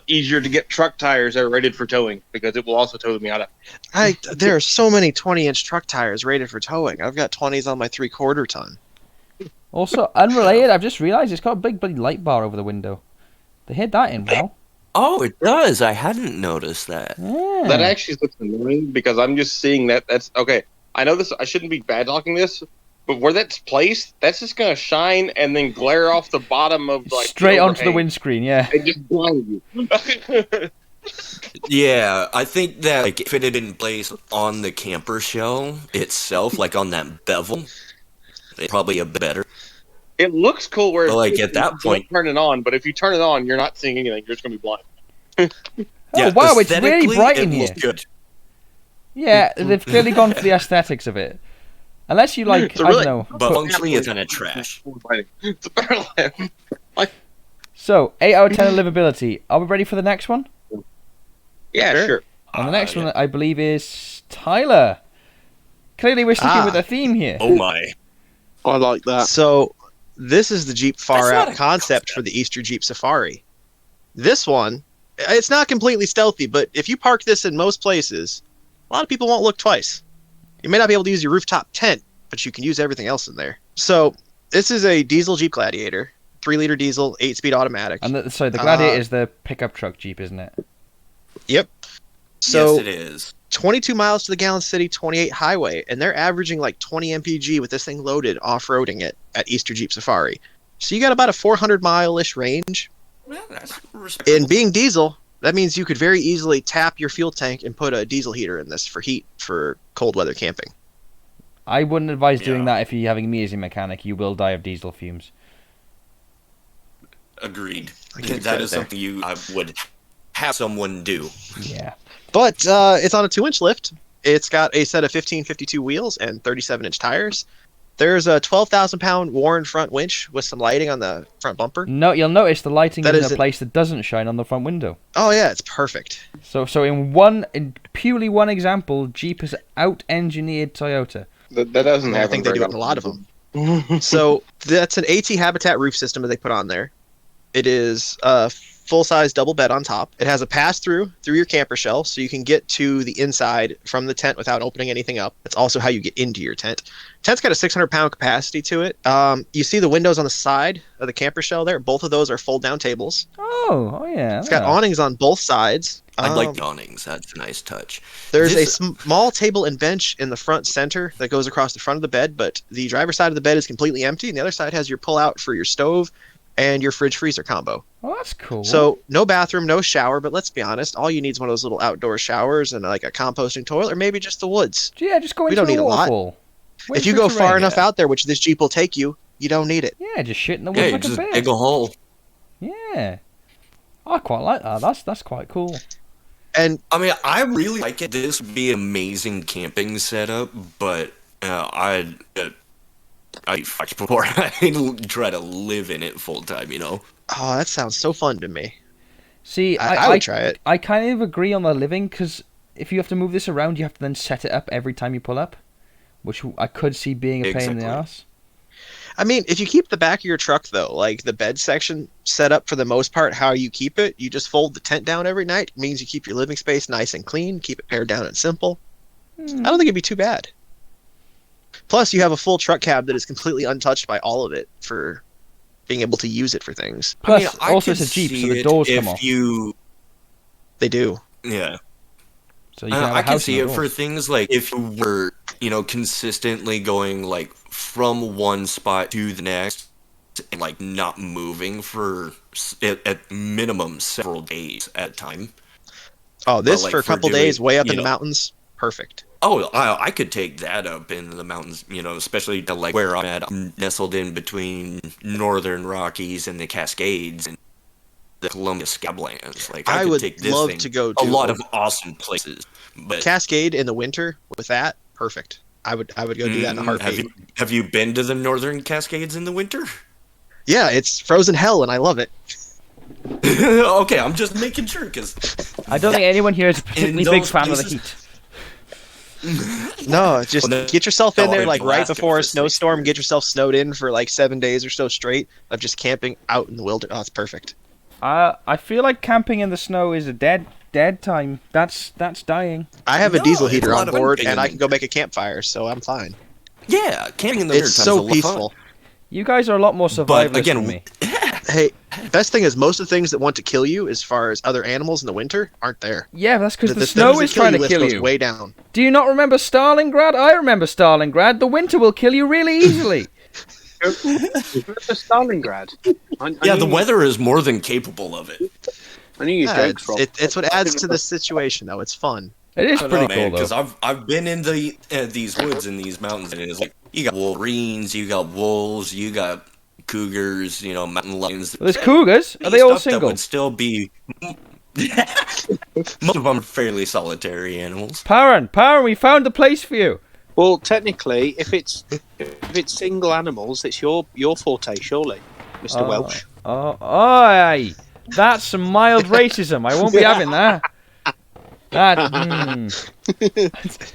[SPEAKER 5] easier to get truck tires that are rated for towing because it will also tow me out of.
[SPEAKER 3] There are so many 20-inch truck tires rated for towing. I've got 20s on my 3/4 ton.
[SPEAKER 6] Also, unrelated, I've just realised it's got a big bloody light bar over the window. They hid that in well.
[SPEAKER 2] Oh, it does. I hadn't noticed that.
[SPEAKER 6] Yeah.
[SPEAKER 5] That actually looks annoying because I'm just seeing that. That's okay. I know this. I shouldn't be bad talking this, but where that's placed, that's just gonna shine and then glare off the bottom of like
[SPEAKER 6] Straight onto the
[SPEAKER 5] overhang
[SPEAKER 6] windscreen, yeah.
[SPEAKER 5] and just blind you.
[SPEAKER 2] Yeah, I think that like if it had been placed on the camper shell itself, like on that bevel, it's probably a bit better.
[SPEAKER 5] It looks cool where
[SPEAKER 2] But, like,
[SPEAKER 5] it's-
[SPEAKER 2] at that
[SPEAKER 5] you
[SPEAKER 2] point-
[SPEAKER 5] don't turn it on, but if you turn it on, you're not seeing anything. You're just gonna be blind.
[SPEAKER 6] Oh, wow, it's really
[SPEAKER 2] aesthetically,
[SPEAKER 6] bright in
[SPEAKER 2] it
[SPEAKER 6] here.
[SPEAKER 2] looks good.
[SPEAKER 6] Yeah, they've clearly gone for the aesthetics of it. Unless you like,
[SPEAKER 5] So
[SPEAKER 6] I
[SPEAKER 5] really-
[SPEAKER 6] don't know.
[SPEAKER 2] But functionally, it's kind of trash.
[SPEAKER 5] It's a better lamp.
[SPEAKER 6] So, 8 out of 10 livability. Are we ready for the next one?
[SPEAKER 5] Yeah, sure.
[SPEAKER 6] And the next one, I believe, is Tyler. Clearly, we're sticking
[SPEAKER 3] Ah.
[SPEAKER 6] with a theme here.
[SPEAKER 2] Oh my.
[SPEAKER 4] I like that.
[SPEAKER 3] So this is the Jeep Far
[SPEAKER 2] That's not
[SPEAKER 3] Out
[SPEAKER 2] a
[SPEAKER 3] concept for the Easter Jeep Safari. This one, it's not completely stealthy, but if you park this in most places, a lot of people won't look twice. You may not be able to use your rooftop tent, but you can use everything else in there. So this is a diesel Jeep Gladiator, 3-liter diesel, 8-speed automatic.
[SPEAKER 6] And the Gladiator is the pickup truck Jeep, isn't it?
[SPEAKER 3] Yep. So
[SPEAKER 2] Yes, it is.
[SPEAKER 3] 22 miles to the Gallon City, 28 highway, and they're averaging like 20 mpg with this thing loaded off-roading it at Easter Jeep Safari. So you got about a 400-mile-ish range.
[SPEAKER 2] Yeah, that's respectable.
[SPEAKER 3] And being diesel, that means you could very easily tap your fuel tank and put a diesel heater in this for heat for cold weather camping.
[SPEAKER 1] I wouldn't advise doing
[SPEAKER 2] Yeah.
[SPEAKER 1] that if you're having me as a mechanic. You will die of diesel fumes.
[SPEAKER 2] Agreed.
[SPEAKER 3] I give you
[SPEAKER 2] That
[SPEAKER 3] credit
[SPEAKER 2] is
[SPEAKER 3] there.
[SPEAKER 2] something I would have someone do.
[SPEAKER 1] Yeah.
[SPEAKER 3] But it's on a 2-inch lift. It's got a set of 1552 wheels and 37-inch tires. There's a 12,000-pound Warren front winch with some lighting on the front bumper.
[SPEAKER 1] No, you'll notice the lighting
[SPEAKER 3] That
[SPEAKER 1] is
[SPEAKER 3] is
[SPEAKER 1] in a
[SPEAKER 3] it.
[SPEAKER 1] place that doesn't shine on the front window.
[SPEAKER 3] Oh yeah, it's perfect.
[SPEAKER 1] So in purely one example, Jeep has out-engineered Toyota.
[SPEAKER 5] That doesn't
[SPEAKER 3] I
[SPEAKER 5] happen.
[SPEAKER 3] think they
[SPEAKER 5] very
[SPEAKER 3] do it in a lot of
[SPEAKER 5] often.
[SPEAKER 3] them. So that's an AT Habitat roof system that they put on there. It is a full-size double bed on top. It has a pass-through through your camper shell, so you can get to the inside from the tent without opening anything up. That's also how you get into your tent. Tent's got a 600-pound capacity to it. You see the windows on the side of the camper shell there? Both of those are fold-down tables.
[SPEAKER 1] Oh yeah.
[SPEAKER 3] It's got
[SPEAKER 1] yeah.
[SPEAKER 3] awnings on both sides.
[SPEAKER 2] I like the awnings. That's a nice touch.
[SPEAKER 3] There's
[SPEAKER 2] This-
[SPEAKER 3] a small table and bench in the front center that goes across the front of the bed, but the driver's side of the bed is completely empty, and the other side has your pull-out for your stove and your fridge-freezer combo.
[SPEAKER 1] Oh, that's cool.
[SPEAKER 3] So no bathroom, no shower, but let's be honest, all you need is one of those little outdoor showers and like a composting toilet, or maybe just the woods.
[SPEAKER 1] yeah, just go
[SPEAKER 3] we
[SPEAKER 1] into
[SPEAKER 3] don't
[SPEAKER 1] a
[SPEAKER 3] need a lot.
[SPEAKER 1] waterfall. Wait
[SPEAKER 3] If you
[SPEAKER 1] for it
[SPEAKER 3] go
[SPEAKER 1] to
[SPEAKER 3] far
[SPEAKER 1] rain.
[SPEAKER 3] enough out there, which this Jeep will take you, you don't need it.
[SPEAKER 1] Yeah, just shit in the woods
[SPEAKER 2] Yeah, you
[SPEAKER 1] like a
[SPEAKER 2] just
[SPEAKER 1] bear.
[SPEAKER 2] dig a hole.
[SPEAKER 1] Yeah. I quite like that. That's quite cool.
[SPEAKER 3] And
[SPEAKER 2] I mean, I really like it. This would be an amazing camping setup, but I fucked before I try to live in it full time. You know.
[SPEAKER 3] oh, that sounds so fun to me.
[SPEAKER 1] See,
[SPEAKER 3] I would try it.
[SPEAKER 1] I kind of agree on the living, because if you have to move this around, you have to then set it up every time you pull up, which I could see being a pain in the
[SPEAKER 2] Exactly.
[SPEAKER 1] ass.
[SPEAKER 3] I mean, if you keep the back of your truck, though, like the bed section set up for the most part how you keep it, you just fold the tent down every night. It means you keep your living space nice and clean, keep it pared down and simple. I don't think it'd be too bad. Plus, you have a full truck cab that is completely untouched by all of it for being able to use it for things.
[SPEAKER 1] Plus,
[SPEAKER 2] I
[SPEAKER 1] also
[SPEAKER 2] could
[SPEAKER 1] it's a Jeep, so
[SPEAKER 2] see
[SPEAKER 1] the
[SPEAKER 2] it
[SPEAKER 1] doors
[SPEAKER 2] if
[SPEAKER 1] come off.
[SPEAKER 3] They do.
[SPEAKER 2] Yeah.
[SPEAKER 1] So you can have a
[SPEAKER 2] I can
[SPEAKER 1] house
[SPEAKER 2] see
[SPEAKER 1] in
[SPEAKER 2] it
[SPEAKER 1] the
[SPEAKER 2] for
[SPEAKER 1] doors.
[SPEAKER 2] things like if you were, consistently going like from one spot to the next, and like not moving for at minimum several days at a time.
[SPEAKER 3] Oh, this
[SPEAKER 2] like,
[SPEAKER 3] for a
[SPEAKER 2] for
[SPEAKER 3] couple
[SPEAKER 2] doing,
[SPEAKER 3] days way up
[SPEAKER 2] you
[SPEAKER 3] in the
[SPEAKER 2] know-
[SPEAKER 3] mountains, perfect.
[SPEAKER 2] Oh, I could take that up into the mountains, especially to like where I'm at. I'm nestled in between Northern Rockies and the Cascades and the Columbia Scablands. Like I
[SPEAKER 3] I
[SPEAKER 2] could
[SPEAKER 3] would
[SPEAKER 2] take this
[SPEAKER 3] love
[SPEAKER 2] thing
[SPEAKER 3] to go
[SPEAKER 2] a
[SPEAKER 3] to
[SPEAKER 2] lot of awesome places. But
[SPEAKER 3] Cascade in the winter with that, perfect. I would go do that in a heartbeat.
[SPEAKER 2] have you been to the Northern Cascades in the winter?
[SPEAKER 3] Yeah, it's frozen hell, and I love it.
[SPEAKER 2] Okay, I'm just making sure because
[SPEAKER 1] I don't think anyone here is a particularly big
[SPEAKER 2] those
[SPEAKER 1] fan of the
[SPEAKER 2] places-
[SPEAKER 1] heat.
[SPEAKER 3] No, just
[SPEAKER 2] Well, no-
[SPEAKER 3] get yourself in
[SPEAKER 2] no,
[SPEAKER 3] there
[SPEAKER 2] in
[SPEAKER 3] like right
[SPEAKER 2] Alaska
[SPEAKER 3] before a
[SPEAKER 2] for 6
[SPEAKER 3] snowstorm.
[SPEAKER 2] weeks.
[SPEAKER 3] Get yourself snowed in for like 7 days or so straight of just camping out in the wilderness. Oh, it's perfect.
[SPEAKER 1] I feel like camping in the snow is a dead time. That's dying.
[SPEAKER 3] I have a
[SPEAKER 2] No,
[SPEAKER 3] diesel
[SPEAKER 2] it's
[SPEAKER 3] heater
[SPEAKER 2] a lot
[SPEAKER 3] on
[SPEAKER 2] of fun
[SPEAKER 3] board,
[SPEAKER 2] being
[SPEAKER 3] and
[SPEAKER 2] in
[SPEAKER 3] I
[SPEAKER 2] the
[SPEAKER 3] can go make a campfire, so I'm fine.
[SPEAKER 2] yeah, camping in the
[SPEAKER 3] It's
[SPEAKER 2] winter time's a
[SPEAKER 3] so
[SPEAKER 2] lot of fun.
[SPEAKER 3] peaceful.
[SPEAKER 1] You guys are a lot more survivalists
[SPEAKER 2] again,
[SPEAKER 1] than me.
[SPEAKER 3] Hey, best thing is most of the things that want to kill you, as far as other animals in the winter, aren't there.
[SPEAKER 1] Yeah, that's because the
[SPEAKER 3] things
[SPEAKER 1] snow
[SPEAKER 3] that
[SPEAKER 1] is trying to
[SPEAKER 3] list
[SPEAKER 1] kill
[SPEAKER 3] goes
[SPEAKER 1] you.
[SPEAKER 3] way down.
[SPEAKER 1] Do you not remember Stalingrad? I remember Stalingrad. The winter will kill you really easily.
[SPEAKER 4] Stalingrad.
[SPEAKER 2] Yeah, the weather is more than capable of it.
[SPEAKER 4] I knew you
[SPEAKER 3] Yeah,
[SPEAKER 4] jokes, Rob.
[SPEAKER 3] it's what adds to the situation, though. It's fun.
[SPEAKER 1] It is pretty cool, though.
[SPEAKER 2] Because I've been in these woods and these mountains, and it's like you got wolverines, you got wolves, you got cougars, mountain lions.
[SPEAKER 1] There's cougars. Are they all
[SPEAKER 2] Stuff that
[SPEAKER 1] single?
[SPEAKER 2] would still be. Most of them are fairly solitary animals.
[SPEAKER 1] Paran, we found a place for you.
[SPEAKER 4] Well, technically, if it's single animals, it's your forte, surely, Mr. Welsh.
[SPEAKER 1] Oh, aye. That's some mild racism. I won't be having that.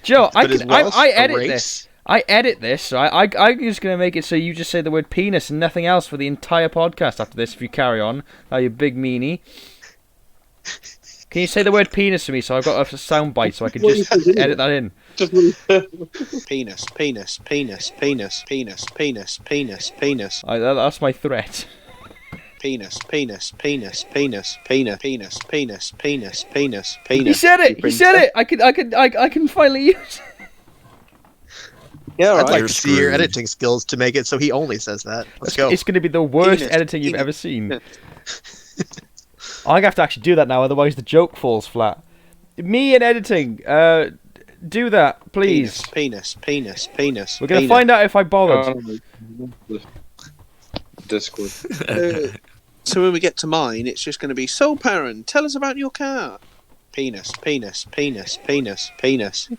[SPEAKER 1] Joe,
[SPEAKER 3] But is Welsh
[SPEAKER 1] I
[SPEAKER 3] a
[SPEAKER 1] edit
[SPEAKER 3] race?
[SPEAKER 1] this. I edit this, so I'm just going to make it so you just say the word penis and nothing else for the entire podcast after this if you carry on. Oh, you big meanie. Can you say the word penis to me so I've got a sound bite so I can just edit that in?
[SPEAKER 4] Penis, penis, penis, penis, penis, penis, penis, penis.
[SPEAKER 1] That's my threat.
[SPEAKER 4] Penis, penis, penis, penis, penis, penis, penis, penis, penis, penis.
[SPEAKER 6] He said it. He said it. I can finally use it.
[SPEAKER 4] Yeah, all
[SPEAKER 3] I'd
[SPEAKER 4] right.
[SPEAKER 3] like
[SPEAKER 2] You're
[SPEAKER 3] to see your
[SPEAKER 2] screwed.
[SPEAKER 3] editing skills to make it so he only says that. Let's go.
[SPEAKER 6] It's going to be the worst
[SPEAKER 4] Penis,
[SPEAKER 6] editing you've
[SPEAKER 4] penis.
[SPEAKER 6] ever seen. I'm going to have to actually do that now, otherwise the joke falls flat. Me and editing, do that, please.
[SPEAKER 4] Penis, penis, penis.
[SPEAKER 6] We're going to find out if I bothered.
[SPEAKER 5] Discord.
[SPEAKER 4] So when we get to mine, it's just going to be, so Perrin, tell us about your car. Penis, penis, penis, penis, penis.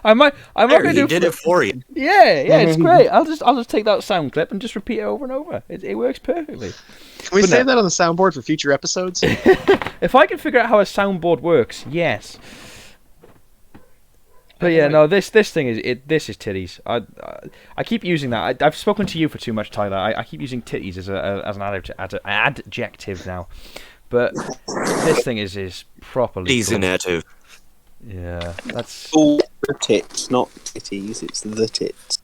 [SPEAKER 6] I might
[SPEAKER 2] There,
[SPEAKER 6] be
[SPEAKER 2] he
[SPEAKER 6] do
[SPEAKER 2] did it for you.
[SPEAKER 6] Yeah, it's great. I'll just take that sound clip and just repeat it over and over. It works perfectly.
[SPEAKER 3] Can we
[SPEAKER 6] But
[SPEAKER 3] save
[SPEAKER 6] no.
[SPEAKER 3] that on the soundboard for future episodes?
[SPEAKER 6] If I can figure out how a soundboard works, yes. But yeah, no, this thing is this is titties. I keep using that. I've spoken to you for too much, Tyler. I keep using titties as an adjective now. But this thing is properly.
[SPEAKER 2] He's an native.
[SPEAKER 6] Yeah, that's
[SPEAKER 4] All the tits, not titties, it's the tits.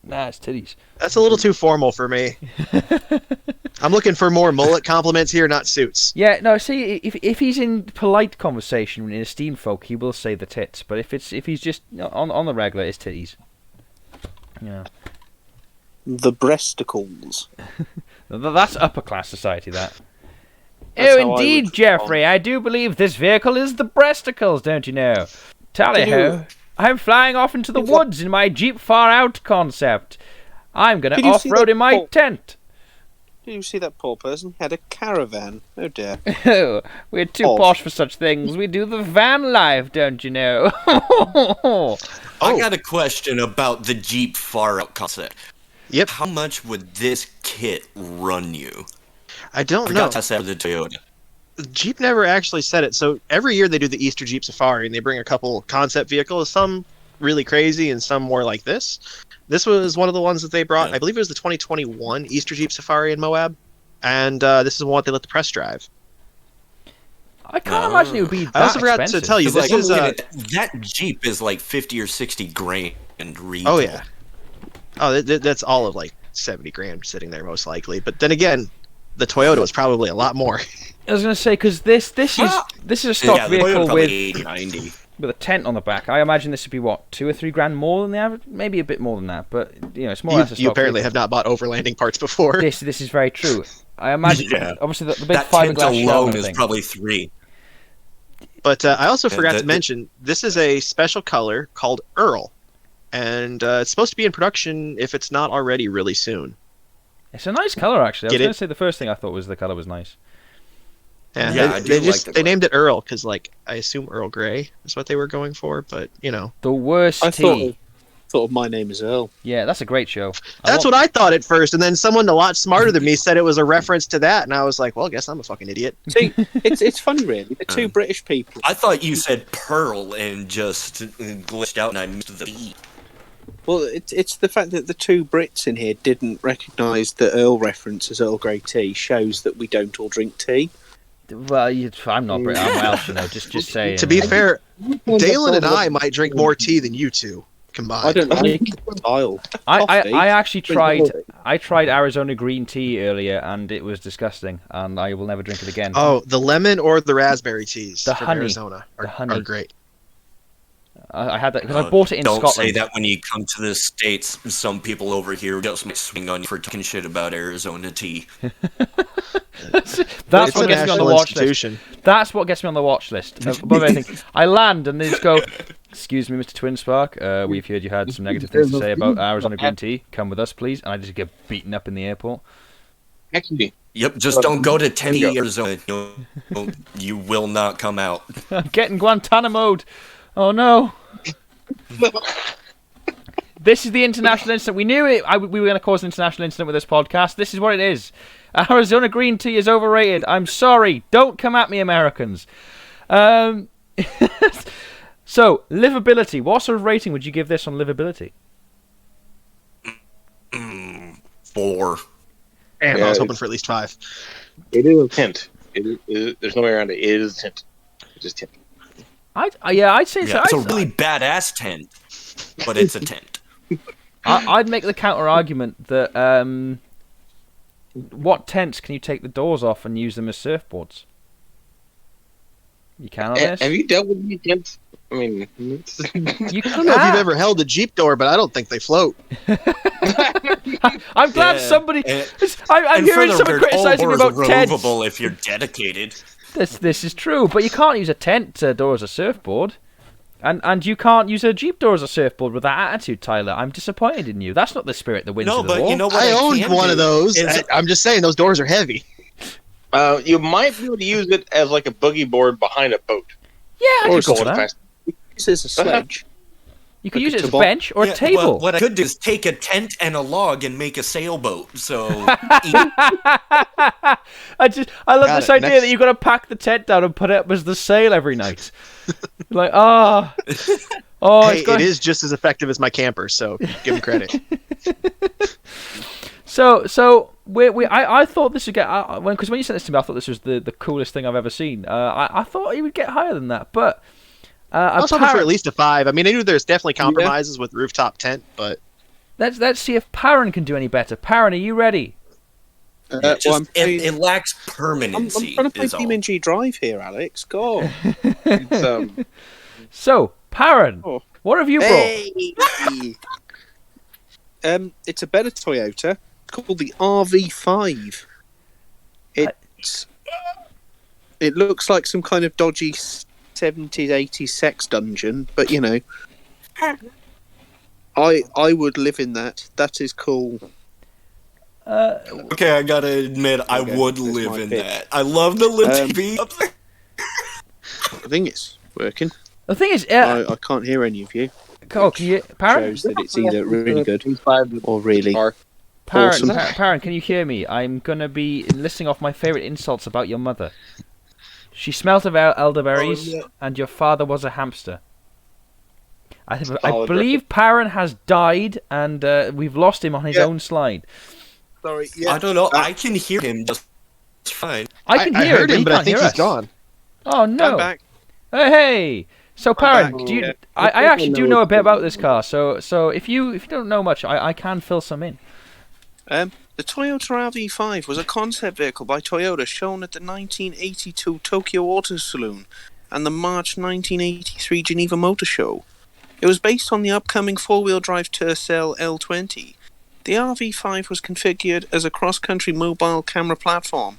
[SPEAKER 6] it's titties.
[SPEAKER 3] That's a little too formal for me. I'm looking for more mullet compliments here, not suits.
[SPEAKER 6] Yeah, no. See, if he's in polite conversation in esteemed folk, he will say the tits. But if he's just on the regular, it's titties. Yeah,
[SPEAKER 4] The breasticles.
[SPEAKER 6] that's upper class society. That.
[SPEAKER 4] That's
[SPEAKER 6] Oh,
[SPEAKER 4] how I
[SPEAKER 6] indeed,
[SPEAKER 4] would
[SPEAKER 6] Jeffrey. I do believe this vehicle is the breasticles, don't you know? Tally-ho. I'm flying off into the woods in my Jeep Far Out concept. I'm going to
[SPEAKER 4] Did you see
[SPEAKER 6] off-road
[SPEAKER 4] that
[SPEAKER 6] in my
[SPEAKER 4] Paul?
[SPEAKER 6] tent.
[SPEAKER 4] Did you see that poor person? He had a caravan. Oh dear.
[SPEAKER 6] Oh, we're too
[SPEAKER 4] Oh.
[SPEAKER 6] posh for such things. We do the van life, don't you know?
[SPEAKER 2] I got a question about the Jeep Far Out concept.
[SPEAKER 3] Yep.
[SPEAKER 2] How much would this kit run you?
[SPEAKER 3] I don't
[SPEAKER 2] I
[SPEAKER 3] know.
[SPEAKER 2] got to test out the Toyota.
[SPEAKER 3] Jeep never actually said it. So every year they do the Easter Jeep Safari and they bring a couple concept vehicles, some really crazy and some more like this. This was one of the ones that they brought.
[SPEAKER 2] Yeah.
[SPEAKER 3] I believe it was the 2021 Easter Jeep Safari in Moab. And this is one they let the press drive.
[SPEAKER 6] I can't imagine it would be that
[SPEAKER 3] I also forgot to
[SPEAKER 6] expensive.
[SPEAKER 3] tell you,
[SPEAKER 2] 'Cause,
[SPEAKER 3] this
[SPEAKER 2] like,
[SPEAKER 3] is...
[SPEAKER 2] I'm looking at- that Jeep is like 50 or 60 grand retail.
[SPEAKER 3] Oh, yeah. Oh, that's all of like 70 grand sitting there most likely. But then again, the Toyota was probably a lot more.
[SPEAKER 6] I was going to say, because this is a stock
[SPEAKER 2] Yeah, the Toyota
[SPEAKER 6] vehicle
[SPEAKER 2] probably
[SPEAKER 6] with
[SPEAKER 2] 80, 90.
[SPEAKER 6] with a tent on the back. I imagine this would be what, 2 or 3 grand more than the average, maybe a bit more than that. But it's more or less a stock
[SPEAKER 3] You apparently
[SPEAKER 6] vehicle.
[SPEAKER 3] have not bought overlanding parts before.
[SPEAKER 6] This is very true. I imagine,
[SPEAKER 2] Yeah.
[SPEAKER 6] obviously, the big
[SPEAKER 2] That tent
[SPEAKER 6] fiberglass shell
[SPEAKER 2] alone
[SPEAKER 6] and
[SPEAKER 2] is
[SPEAKER 6] everything.
[SPEAKER 2] probably 3.
[SPEAKER 3] But I also forgot
[SPEAKER 2] the-
[SPEAKER 3] to mention, this is a special color called Earl. And it's supposed to be in production, if it's not already, really soon.
[SPEAKER 6] It's a nice color, actually. I was
[SPEAKER 3] Get
[SPEAKER 6] going
[SPEAKER 3] it?
[SPEAKER 6] to say the first thing I thought was the color was nice.
[SPEAKER 3] Yeah,
[SPEAKER 2] Yeah, I do
[SPEAKER 3] they
[SPEAKER 2] like
[SPEAKER 3] just
[SPEAKER 2] the
[SPEAKER 3] they
[SPEAKER 2] color.
[SPEAKER 3] named it Earl because, like, I assume Earl Grey is what they were going for. But
[SPEAKER 6] The worst
[SPEAKER 4] I
[SPEAKER 6] tea.
[SPEAKER 4] thought of My Name is Earl.
[SPEAKER 6] Yeah, that's a great show.
[SPEAKER 3] that's what I thought at first. And then someone a lot smarter than me said it was a reference to that, and I was like, well, I guess I'm a fucking idiot.
[SPEAKER 4] See, it's funny, really. The two British people.
[SPEAKER 2] I thought you said Pearl and just glitched out and I missed the E.
[SPEAKER 4] Well, it's the fact that the two Brits in here didn't recognise the Earl reference as Earl Grey tea shows that we don't all drink tea.
[SPEAKER 6] Well, I'm not British. I'm Welsh, just saying.
[SPEAKER 3] To be fair, Daylan and I might drink more tea than you two combined.
[SPEAKER 4] I don't like style.
[SPEAKER 6] I actually
[SPEAKER 4] Drink
[SPEAKER 6] tried Arizona green tea earlier, and it was disgusting, and I will never drink it again.
[SPEAKER 3] Oh, the lemon or the raspberry teas
[SPEAKER 6] The
[SPEAKER 3] from
[SPEAKER 6] honey.
[SPEAKER 3] Arizona
[SPEAKER 6] The
[SPEAKER 3] are
[SPEAKER 6] honey.
[SPEAKER 3] great.
[SPEAKER 6] I had that because I bought it in
[SPEAKER 2] Don't
[SPEAKER 6] Scotland.
[SPEAKER 2] say that when you come to the States. Some people over here just might swing on you for talking shit about Arizona tea.
[SPEAKER 6] That's
[SPEAKER 3] It's
[SPEAKER 6] what
[SPEAKER 3] a
[SPEAKER 6] gets me on the
[SPEAKER 3] national
[SPEAKER 6] watch list.
[SPEAKER 3] institution.
[SPEAKER 6] That's what gets me on the watch list. Above anything, I land and they just go, "Excuse me, Mr. Twinspark. We've heard you had some negative things to say about Arizona green tea. Come with us, please." And I just get beaten up in the airport.
[SPEAKER 5] Actually,
[SPEAKER 2] Yep, just don't go to Tempe, Arizona. You will not come out.
[SPEAKER 6] I'm getting Guantanamo'd. Oh no. This is the international incident. We knew it. We were going to cause an international incident with this podcast. This is what it is. Arizona green tea is overrated. I'm sorry. Don't come at me, Americans. So, livability. What sort of rating would you give this on livability?
[SPEAKER 2] 4.
[SPEAKER 3] And
[SPEAKER 5] Yeah,
[SPEAKER 3] I was hoping for at least 5.
[SPEAKER 5] it is a tent. There's no way around it. It is a tent. It's just tent.
[SPEAKER 6] I'd say so.
[SPEAKER 2] Yeah, it's a really badass tent, but it's a tent.
[SPEAKER 6] I'd make the counter argument that what tents can you take the doors off and use them as surfboards? You can on this?
[SPEAKER 5] Have you dealt with these tents? I mean,
[SPEAKER 6] You
[SPEAKER 3] I don't know if you've ever held a Jeep door, but I don't think they float.
[SPEAKER 6] I'm glad
[SPEAKER 2] Yeah.
[SPEAKER 6] somebody.
[SPEAKER 2] And-
[SPEAKER 6] I'm
[SPEAKER 2] and for
[SPEAKER 6] hearing
[SPEAKER 2] the
[SPEAKER 6] someone
[SPEAKER 2] record, all
[SPEAKER 6] criticizing
[SPEAKER 2] doors
[SPEAKER 6] about
[SPEAKER 2] are
[SPEAKER 6] tents.
[SPEAKER 2] removable if you're dedicated.
[SPEAKER 6] This is true, but you can't use a tent door as a surfboard, and you can't use a Jeep door as a surfboard with that attitude, Tyler. I'm disappointed in you. That's not the spirit that wins
[SPEAKER 2] No,
[SPEAKER 6] the
[SPEAKER 2] but
[SPEAKER 6] war.
[SPEAKER 2] you know what?
[SPEAKER 3] I owned
[SPEAKER 2] can
[SPEAKER 3] one
[SPEAKER 2] do
[SPEAKER 3] of those.
[SPEAKER 2] is-
[SPEAKER 3] I'm just saying, those doors are heavy.
[SPEAKER 5] you might be able to use it as like a boogie board behind a boat.
[SPEAKER 6] Yeah, I
[SPEAKER 5] Or
[SPEAKER 6] could go
[SPEAKER 5] something
[SPEAKER 6] with that.
[SPEAKER 5] fast.
[SPEAKER 4] This is a sledge.
[SPEAKER 6] You could
[SPEAKER 4] Like
[SPEAKER 6] use
[SPEAKER 4] a
[SPEAKER 6] it as a
[SPEAKER 4] tobog-
[SPEAKER 6] bench or a
[SPEAKER 2] Yeah,
[SPEAKER 6] table.
[SPEAKER 2] well, what I could do is take a tent and a log and make a sailboat. So
[SPEAKER 6] I love
[SPEAKER 3] Got
[SPEAKER 6] this
[SPEAKER 3] it.
[SPEAKER 6] idea
[SPEAKER 3] Next.
[SPEAKER 6] that you've got to pack the tent down and put it up as the sail every night. Like, oh,
[SPEAKER 3] Hey,
[SPEAKER 6] it's going.
[SPEAKER 3] it is just as effective as my camper, so give them credit.
[SPEAKER 6] So I thought this would get because when you sent this to me, I thought this was the coolest thing I've ever seen. I thought he would get higher than that, but
[SPEAKER 3] I was hoping for at least a 5. I mean, I knew there's definitely compromises with rooftop tent, but
[SPEAKER 6] let's see if Perrin can do any better. Perrin, are you ready?
[SPEAKER 2] it, just,
[SPEAKER 4] well, I'm
[SPEAKER 2] it lacks
[SPEAKER 4] I'm
[SPEAKER 2] permanency.
[SPEAKER 4] trying to play
[SPEAKER 2] is all.
[SPEAKER 4] BeamNG Drive here, Alex. Go.
[SPEAKER 5] It's,
[SPEAKER 6] So, Perrin,
[SPEAKER 4] Oh.
[SPEAKER 6] what have you brought?
[SPEAKER 4] Hey! It's a better Toyota called the RV5. It looks like some kind of dodgy 70s, 80s sex dungeon, but you know, I would live in that. That is cool.
[SPEAKER 2] Okay, I gotta admit, I
[SPEAKER 4] Okay,
[SPEAKER 2] would
[SPEAKER 4] that's
[SPEAKER 2] live
[SPEAKER 4] my
[SPEAKER 2] in
[SPEAKER 4] pick.
[SPEAKER 2] that. I love the little
[SPEAKER 4] Um,
[SPEAKER 2] TV up there.
[SPEAKER 4] I think it's working.
[SPEAKER 6] The thing is,
[SPEAKER 4] I can't hear any of you.
[SPEAKER 6] can you, Perrin?
[SPEAKER 4] Shows that it's either really good or really.
[SPEAKER 6] Perrin,
[SPEAKER 4] Awesome.
[SPEAKER 6] Perrin, can you hear me? I'm gonna be listing off my favourite insults about your mother. She smelt of elderberries, and your father was a hamster. I
[SPEAKER 5] Solid
[SPEAKER 6] believe Perrin has died, and we've lost him on his
[SPEAKER 4] Yeah.
[SPEAKER 6] own slide.
[SPEAKER 4] Sorry,
[SPEAKER 2] I don't know. I can hear him just fine.
[SPEAKER 6] I can
[SPEAKER 3] I
[SPEAKER 6] hear
[SPEAKER 3] heard
[SPEAKER 6] him,
[SPEAKER 3] him, but I
[SPEAKER 6] he
[SPEAKER 3] think
[SPEAKER 6] can't
[SPEAKER 3] he's
[SPEAKER 6] hear us.
[SPEAKER 3] gone.
[SPEAKER 6] Oh no!
[SPEAKER 4] I'm back.
[SPEAKER 6] Hey! So Perrin,
[SPEAKER 4] back.
[SPEAKER 6] do you?
[SPEAKER 4] Yeah.
[SPEAKER 6] I actually do know a bit about this car. So if you don't know much, I can fill some in.
[SPEAKER 4] The Toyota RV5 was a concept vehicle by Toyota shown at the 1982 Tokyo Auto Saloon and the March 1983 Geneva Motor Show. It was based on the upcoming four-wheel drive Tercel L20. The RV5 was configured as a cross-country mobile camera platform.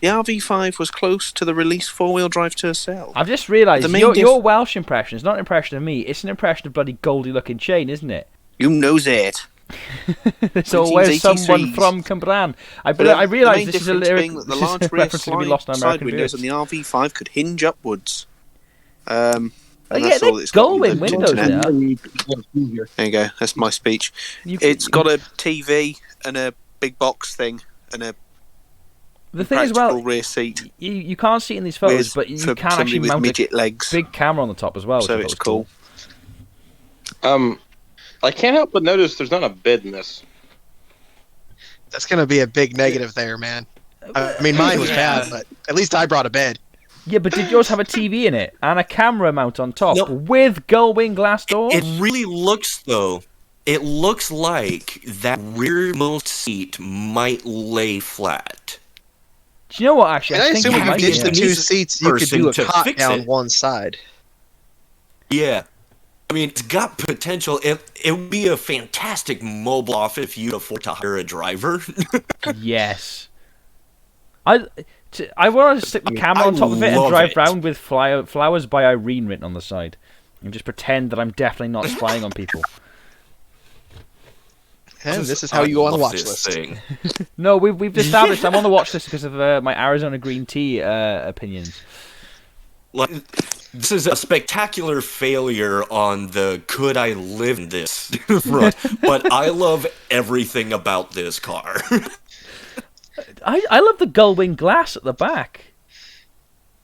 [SPEAKER 4] The RV5 was close to the released four-wheel drive Tercel.
[SPEAKER 6] I've just realised
[SPEAKER 4] The main
[SPEAKER 6] your Welsh impression is not an impression of me. It's an impression of bloody Goldie-looking Chain, isn't it?
[SPEAKER 4] You knows it.
[SPEAKER 6] It's always
[SPEAKER 4] 1983s.
[SPEAKER 6] someone from Cumbrain. I
[SPEAKER 4] The
[SPEAKER 6] realise
[SPEAKER 4] main
[SPEAKER 6] this is a
[SPEAKER 4] difference
[SPEAKER 6] lyric.
[SPEAKER 4] being that the
[SPEAKER 6] This is
[SPEAKER 4] large
[SPEAKER 6] a
[SPEAKER 4] rear
[SPEAKER 6] reference to be lost on
[SPEAKER 4] side
[SPEAKER 6] American
[SPEAKER 4] windows
[SPEAKER 6] viewers.
[SPEAKER 4] on the RV5 could hinge upwards. And
[SPEAKER 6] Oh, yeah,
[SPEAKER 4] that's
[SPEAKER 6] they're
[SPEAKER 4] all it's got on
[SPEAKER 6] Gullwing
[SPEAKER 4] the
[SPEAKER 6] windows
[SPEAKER 4] internet.
[SPEAKER 6] there.
[SPEAKER 4] There you go. That's my speech.
[SPEAKER 6] You-
[SPEAKER 4] It's got a TV and a big box thing and a
[SPEAKER 6] The thing as
[SPEAKER 4] practical
[SPEAKER 6] well,
[SPEAKER 4] rear seat
[SPEAKER 6] you can't see it in these photos,
[SPEAKER 4] with,
[SPEAKER 6] but you
[SPEAKER 4] for
[SPEAKER 6] can
[SPEAKER 4] somebody
[SPEAKER 6] actually
[SPEAKER 4] with
[SPEAKER 6] mount a
[SPEAKER 4] midget legs.
[SPEAKER 6] big camera on the top as well. which
[SPEAKER 4] So
[SPEAKER 6] I thought
[SPEAKER 4] it's
[SPEAKER 6] was cool.
[SPEAKER 4] cool.
[SPEAKER 5] I can't help but notice there's not a bed in this.
[SPEAKER 3] That's going to be a big negative there, man. I mean, mine was bad, but at least I brought a bed.
[SPEAKER 6] Yeah, but did yours have a TV in it and a camera mount on top
[SPEAKER 2] Nope.
[SPEAKER 6] with gull-wing glass doors?
[SPEAKER 2] It really looks, though. It looks like that rearmost seat might lay flat.
[SPEAKER 6] Do you know what? Actually,
[SPEAKER 3] And I
[SPEAKER 6] think
[SPEAKER 3] assume
[SPEAKER 6] it
[SPEAKER 3] if you
[SPEAKER 6] might
[SPEAKER 3] ditch
[SPEAKER 6] be.
[SPEAKER 3] the
[SPEAKER 2] yeah.
[SPEAKER 3] two
[SPEAKER 2] Needs
[SPEAKER 3] seats, you could
[SPEAKER 2] person
[SPEAKER 3] do a
[SPEAKER 2] to
[SPEAKER 3] cot
[SPEAKER 2] fix
[SPEAKER 3] down
[SPEAKER 2] it.
[SPEAKER 3] one side.
[SPEAKER 2] Yeah. I mean, it's got potential. It would be a fantastic mobile off if you afford to hire a driver.
[SPEAKER 6] Yes. I want to stick my camera on top of it and
[SPEAKER 2] love
[SPEAKER 6] drive
[SPEAKER 2] it.
[SPEAKER 6] round with flowers by Irene written on the side, and just pretend that I'm definitely not spying on people.
[SPEAKER 3] And this is how you go on the
[SPEAKER 2] love
[SPEAKER 3] watch
[SPEAKER 2] this
[SPEAKER 3] list.
[SPEAKER 2] thing.
[SPEAKER 6] No, we've established I'm on the watch list because of my Arizona green tea opinions.
[SPEAKER 2] Like, this is a spectacular failure on the could I live in this front, but I love everything about this car.
[SPEAKER 6] I love the gull-wing glass at the back.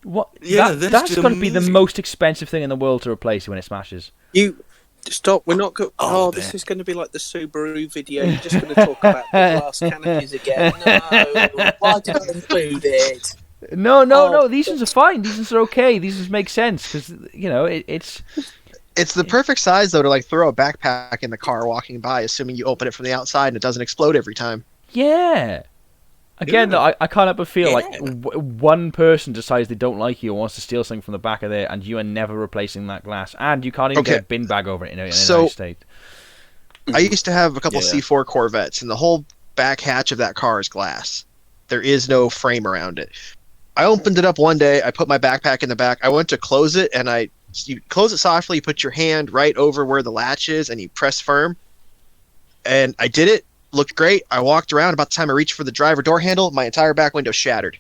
[SPEAKER 6] What?
[SPEAKER 2] Yeah,
[SPEAKER 6] that's
[SPEAKER 2] that's
[SPEAKER 6] going to be the
[SPEAKER 2] amazing.
[SPEAKER 6] most expensive thing in the world to replace when it smashes.
[SPEAKER 4] You stop. We're not.
[SPEAKER 2] Oh,
[SPEAKER 4] This
[SPEAKER 2] man.
[SPEAKER 4] is going to be like the Subaru video. You're just going to talk about the glass canopies again. No, why did I include it?
[SPEAKER 6] No. These ones are fine. These ones are okay. These ones make sense because it's.
[SPEAKER 3] It's the perfect size, though, to like throw a backpack in the car walking by, assuming you open it from the outside and it doesn't explode every time.
[SPEAKER 6] Yeah. Again, though, I can't help but feel like one person decides they don't like you and wants to steal something from the back of there, and you are never replacing that glass, and you can't even get a bin bag over it in a nice state.
[SPEAKER 3] I used to have a couple C4 Corvettes, and the whole back hatch of that car is glass. There is no frame around it. I opened it up one day. I put my backpack in the back. I went to close it, and you close it softly. You put your hand right over where the latch is, and you press firm. And I did it. Looked great. I walked around. About the time I reached for the driver door handle, my entire back window shattered.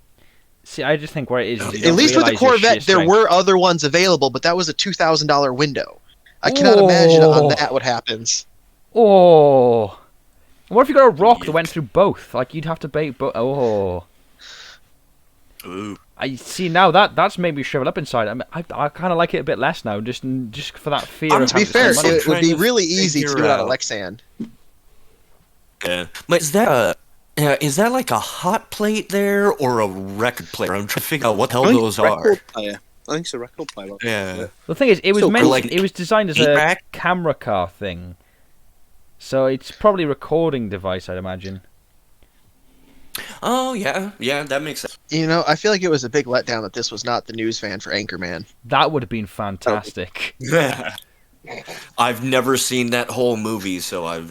[SPEAKER 6] See, I just think where it is
[SPEAKER 3] At least with the Corvette, there were other ones available, but that was a $2,000 window. I cannot imagine on that what happens.
[SPEAKER 6] Oh. What if you got a rock that went through both? Like, you'd have to bait both. Oh.
[SPEAKER 2] Ooh.
[SPEAKER 6] I see now that's made me shrivel up inside. I mean, I kind of like it a bit less now, just for that fear.
[SPEAKER 3] To be fair, it would be really easy to do it out of Lexan.
[SPEAKER 2] Yeah, but is that like a hot plate there or a record player? I'm trying to figure out what the hell those are.
[SPEAKER 4] Player. I think it's a record player.
[SPEAKER 2] Yeah.
[SPEAKER 6] The thing is, it was
[SPEAKER 2] like
[SPEAKER 6] it was designed as a camera car thing, so it's probably a recording device, I'd imagine.
[SPEAKER 2] Oh yeah, that makes sense.
[SPEAKER 3] You know, I feel like it was a big letdown that this was not the news van for Anchorman.
[SPEAKER 6] That would have been fantastic.
[SPEAKER 2] I've never seen that whole movie, so I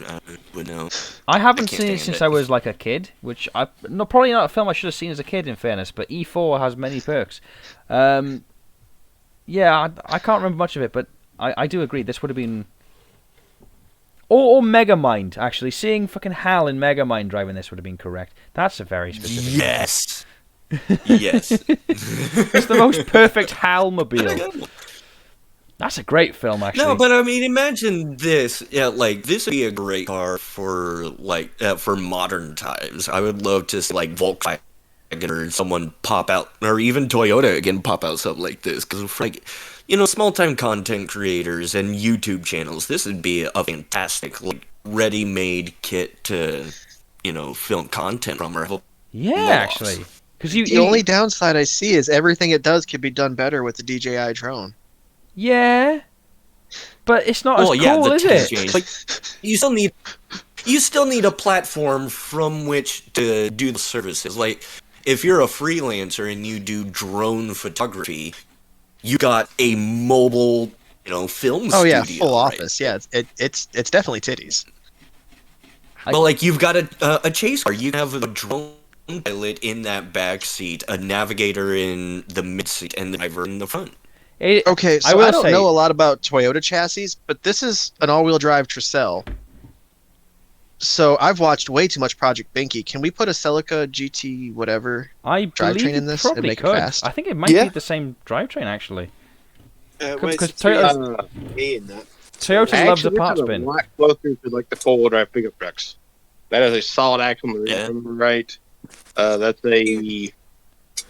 [SPEAKER 2] would know.
[SPEAKER 6] I haven't seen it since I was like a kid, which probably not a film I should have seen as a kid, in fairness. But E4 has many perks. I can't remember much of it, but I do agree this would have been. Or Megamind, actually. Seeing fucking Hal in Megamind driving this would have been correct. That's a very specific.
[SPEAKER 2] Yes. Yes.
[SPEAKER 6] It's the most perfect Hal-mobile. That's a great film, actually.
[SPEAKER 2] No, but I mean, imagine this. Yeah, like this would be a great car for for modern times. I would love to see like Volkswagen or someone pop out, or even Toyota again pop out something like this. Because for like, small-time content creators and YouTube channels, this would be a fantastic like ready-made kit to film content from.
[SPEAKER 6] Actually, because
[SPEAKER 3] the only downside I see is everything it does could be done better with the DJI drone.
[SPEAKER 6] Yeah, but it's not as cool, is it?
[SPEAKER 2] Like, you still need a platform from which to do the services. Like, if you're a freelancer and you do drone photography, you got a mobile, film studio.
[SPEAKER 3] Oh yeah, full office. Yeah, it's definitely titties.
[SPEAKER 2] But like, you've got a chase car. You have a drone pilot in that back seat, a navigator in the mid seat, and the driver in the front.
[SPEAKER 3] Okay, so I don't know a lot about Toyota chassis, but this is an all-wheel drive Tercel. So I've watched way too much Project Binky. Can we put a Celica GT whatever drivetrain in this and make it fast?
[SPEAKER 6] I think it might be the same drivetrain, actually. Because Toyota loves the parts bin.
[SPEAKER 5] Closer to like the four-wheel drive pickup trucks. That is a solid axle, right? That's a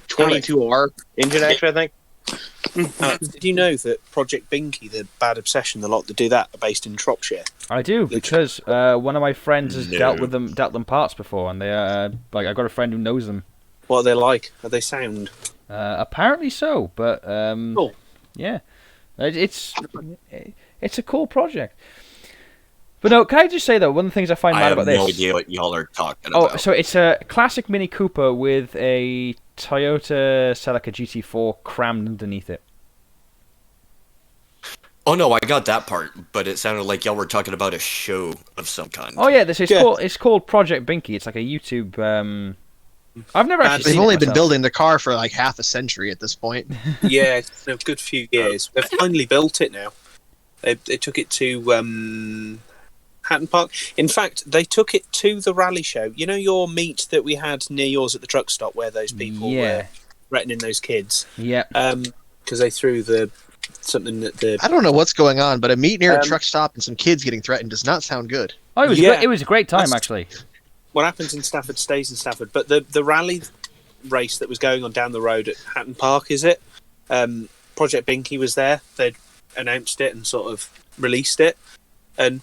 [SPEAKER 5] 22R engine, actually, I think.
[SPEAKER 4] Did you know that Project Binky, the Bad Obsession, the lot that do that, are based in Shropshire?
[SPEAKER 6] I do, because one of my friends has dealt them parts before, and they like I've got a friend who knows them.
[SPEAKER 4] What are they like? Are they sound?
[SPEAKER 6] Apparently so, but
[SPEAKER 4] cool.
[SPEAKER 6] Yeah, it's a cool project. But no, can I just say though, one of the things I find mad about this...
[SPEAKER 2] I have no idea what y'all are talking about.
[SPEAKER 6] Oh, so it's a classic Mini Cooper with a Toyota Celica GT4 crammed underneath it.
[SPEAKER 2] Oh no, I got that part, but it sounded like y'all were talking about a show of some kind.
[SPEAKER 6] Oh yeah, it's called Project Binky. It's like a YouTube... I've never actually seen it.
[SPEAKER 3] They've only been building the car for like half a century at this point.
[SPEAKER 4] Yeah, it's a good few years. They've finally built it now. They took it to... Hatton Park. In fact, they took it to the rally show. You know your meet that we had near yours at the truck stop where those people were threatening those kids?
[SPEAKER 6] Yeah.
[SPEAKER 4] Because they threw something that the...
[SPEAKER 3] I don't know what's going on, but a meet near a truck stop and some kids getting threatened does not sound good.
[SPEAKER 6] Oh, it was a great time, actually.
[SPEAKER 4] What happens in Stafford stays in Stafford. But the rally race that was going on down the road at Hatton Park, is it? Project Binky was there. They'd announced it and sort of released it. And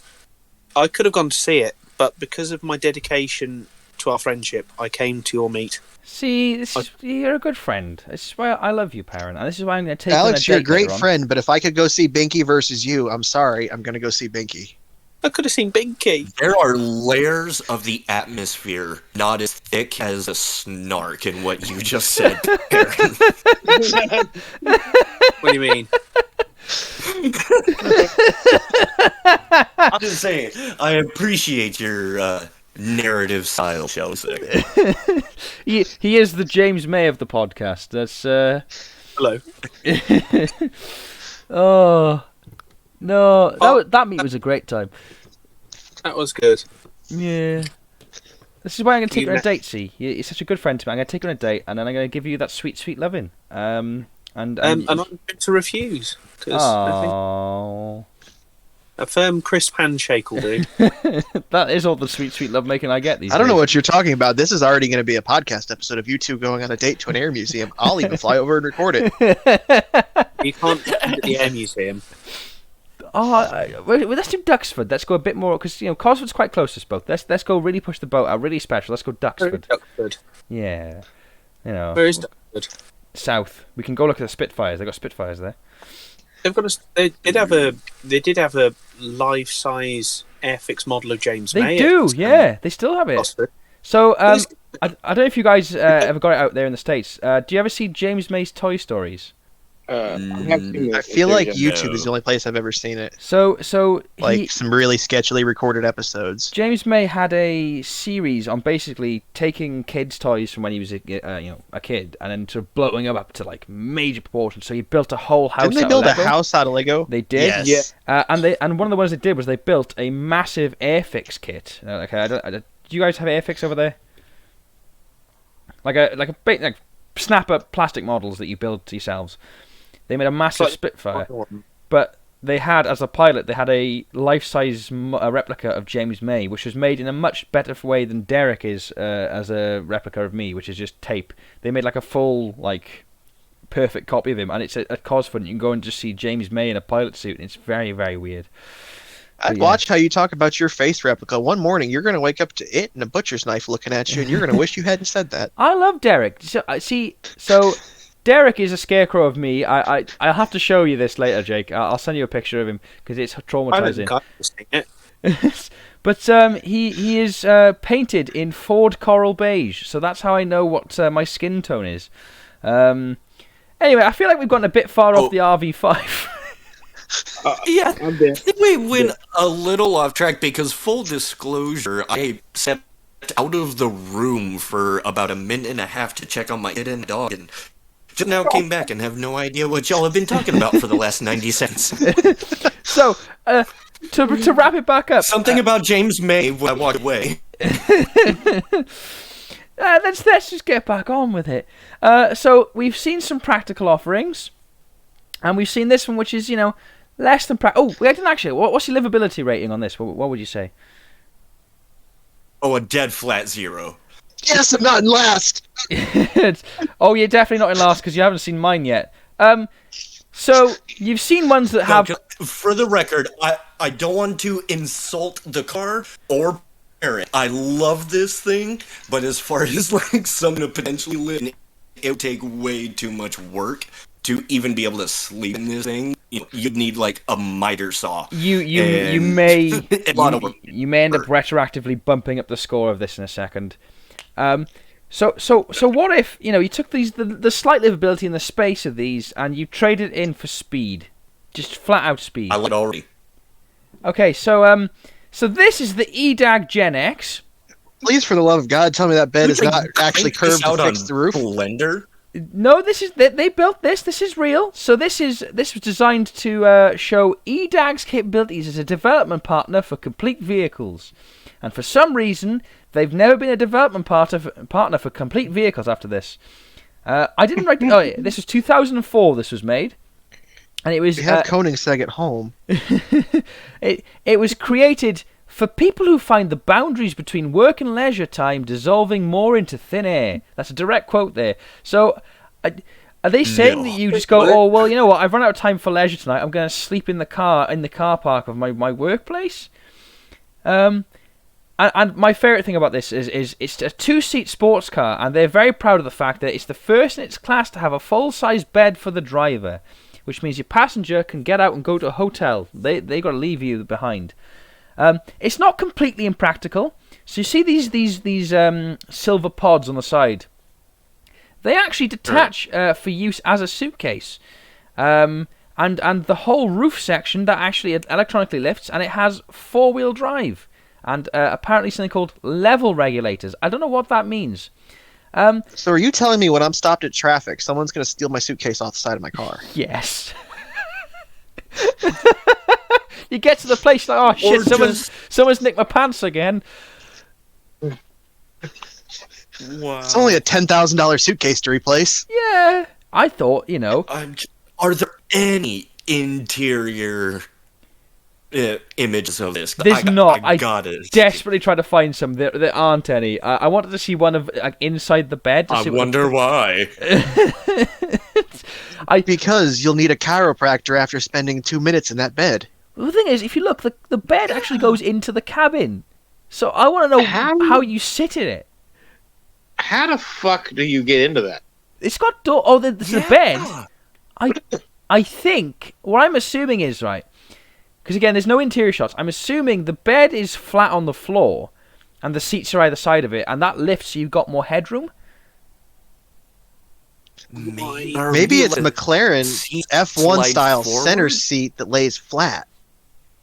[SPEAKER 4] I could have gone to see it, but because of my dedication to our friendship, I came to your meet.
[SPEAKER 6] See, you're a good friend. This is why I love you, Perrin, and this is why I'm going to take
[SPEAKER 3] Alex, you're a great friend, but if I could go see Binky versus you, I'm sorry, I'm going to go see Binky.
[SPEAKER 4] I could have seen Binky.
[SPEAKER 2] There are layers of the atmosphere not as thick as a snark in what you just said, Aaron.
[SPEAKER 4] What do you mean?
[SPEAKER 2] I'm just saying, I appreciate your narrative style, shall we say.
[SPEAKER 6] He is the James May of the podcast. That's
[SPEAKER 4] Hello.
[SPEAKER 6] Oh no, that meet was a great time.
[SPEAKER 4] That was good.
[SPEAKER 6] Yeah. This is why I'm going to take you on a date, see? You're such a good friend to me. I'm going to take you on a date, and then I'm going to give you that sweet, sweet loving. And
[SPEAKER 4] I'm going to refuse. Because
[SPEAKER 6] oh,
[SPEAKER 4] a firm, crisp handshake will do.
[SPEAKER 6] that is all the sweet, sweet love making I get these
[SPEAKER 3] I don't know
[SPEAKER 6] days.
[SPEAKER 3] what you're talking about. This is already going to be a podcast episode of you two going on a date to an air museum. I'll even fly over and record it.
[SPEAKER 4] You can't go to the air museum.
[SPEAKER 6] Oh, well, let's do Duxford. Let's go a bit more, because, Cosford's quite close to us both. Let's go really push the boat out, really special. Let's go Duxford.
[SPEAKER 4] Duxford.
[SPEAKER 6] Yeah.
[SPEAKER 4] Where is Duxford?
[SPEAKER 6] South. We can go look at the Spitfires. They've got Spitfires there.
[SPEAKER 4] They've got they did have a life-size Airfix model of James May.
[SPEAKER 6] They do, yeah. They still have it.
[SPEAKER 4] Oxford.
[SPEAKER 6] So, I don't know if you guys ever got it out there in the States. Do you ever see James May's Toy Stories?
[SPEAKER 3] I feel like YouTube is the only place I've ever seen it.
[SPEAKER 6] So
[SPEAKER 3] Some really sketchily recorded episodes.
[SPEAKER 6] James May had a series on basically taking kids' toys from when he was a kid, and then sort of blowing them up to like major proportions. So he built a whole house.
[SPEAKER 3] Didn't they build a house out of Lego?
[SPEAKER 6] They did.
[SPEAKER 3] Yes.
[SPEAKER 6] Yeah. And one of the ones they did was they built a massive Airfix kit. Okay, do you guys have Airfix over there? Like snap up plastic models that you build to yourselves. They made a massive Spitfire, but they had, as a pilot, they had a life-size replica of James May, which was made in a much better way than Derek is as a replica of me, which is just tape. They made like a full, perfect copy of him, and it's at Cosford. You can go and just see James May in a pilot suit, and it's very, very weird.
[SPEAKER 3] I'd watch how you talk about your face replica. One morning, you're going to wake up to it and a butcher's knife looking at you, and you're going to wish you hadn't said that.
[SPEAKER 6] I love Derek. So Derek is a scarecrow of me. I'll have to show you this later, Jake. I'll send you a picture of him because it's traumatizing.
[SPEAKER 4] I haven't it.
[SPEAKER 6] But he is painted in Ford Coral Beige, so that's how I know what my skin tone is. Anyway, I feel like we've gotten a bit far off the RV5.
[SPEAKER 2] Yeah, I think we went a little off track because, full disclosure, I stepped out of the room for about a minute and a half to check on my kid and dog, and just now came back and have no idea what y'all have been talking about for the last 90 seconds.
[SPEAKER 6] So, to wrap it back up...
[SPEAKER 2] Something about James May when I walked away.
[SPEAKER 6] Let's just get back on with it. So, we've seen some practical offerings, and we've seen this one, which is, less than practical. Oh, we didn't actually... What's your livability rating on this? What would you say?
[SPEAKER 2] Oh, a dead flat 0.
[SPEAKER 3] Yes, I'm not in last.
[SPEAKER 6] Oh, you're definitely not in last because you haven't seen mine yet. So you've seen ones that have.
[SPEAKER 2] For the record, I don't want to insult the car or parent. I love this thing, but as far as someone to potentially live in, it would take way too much work to even be able to sleep in this thing. You'd need a miter saw.
[SPEAKER 6] You may
[SPEAKER 2] a lot of work.
[SPEAKER 6] You may end up retroactively bumping up the score of this in a second. So what if you took the slight livability and the space of these and you traded it in for speed, just flat out speed?
[SPEAKER 2] I like it already.
[SPEAKER 6] Okay, so this is the EDAG Gen X.
[SPEAKER 3] Please, for the love of God, tell me that bed is not actually curved to fix the roof.
[SPEAKER 2] Blender?
[SPEAKER 6] No, they built this. This is real. So this was designed to show EDAG's capabilities as a development partner for complete vehicles, and for some reason they've never been a development partner for complete vehicles after this. I didn't write. This was 2004. This was made, and it was.
[SPEAKER 3] We have Koenigsegg at home.
[SPEAKER 6] It was created for people who find the boundaries between work and leisure time dissolving more into thin air. That's a direct quote there. So, are they saying that you just go, oh, well, you know what, I've run out of time for leisure tonight, I'm going to sleep in the car park of my workplace? And my favourite thing about this is it's a 2-seat sports car, and they're very proud of the fact that it's the first in its class to have a full-size bed for the driver, which means your passenger can get out and go to a hotel. They got to leave you behind. It's not completely impractical. So you see these silver pods on the side. They actually detach for use as a suitcase. And the whole roof section that actually electronically lifts, and it has 4-wheel drive. And apparently something called level regulators. I don't know what that means.
[SPEAKER 3] So are you telling me when I'm stopped at traffic, someone's going to steal my suitcase off the side of my car?
[SPEAKER 6] Yes. You get to the place like, oh shit, someone's nicked my pants again.
[SPEAKER 2] Wow.
[SPEAKER 3] It's only a $10,000 suitcase to replace.
[SPEAKER 6] Yeah. I thought,
[SPEAKER 2] Are there any interior images of this?
[SPEAKER 6] There's not. I
[SPEAKER 2] got it.
[SPEAKER 6] desperately tried to find some. There aren't any. I wanted to see one of inside the bed.
[SPEAKER 2] I wonder why.
[SPEAKER 3] Because you'll need a chiropractor after spending 2 minutes in that bed.
[SPEAKER 6] Well, the thing is, if you look, the bed actually goes into the cabin. So I want to know how you sit in it.
[SPEAKER 5] How the fuck do you get into that?
[SPEAKER 6] It's got door. Oh, the bed. I think what I'm assuming is right. Because again, there's no interior shots. I'm assuming the bed is flat on the floor, and the seats are either side of it, and that lifts so you've got more headroom.
[SPEAKER 3] Maybe it's McLaren's F1 style center seat that lays flat.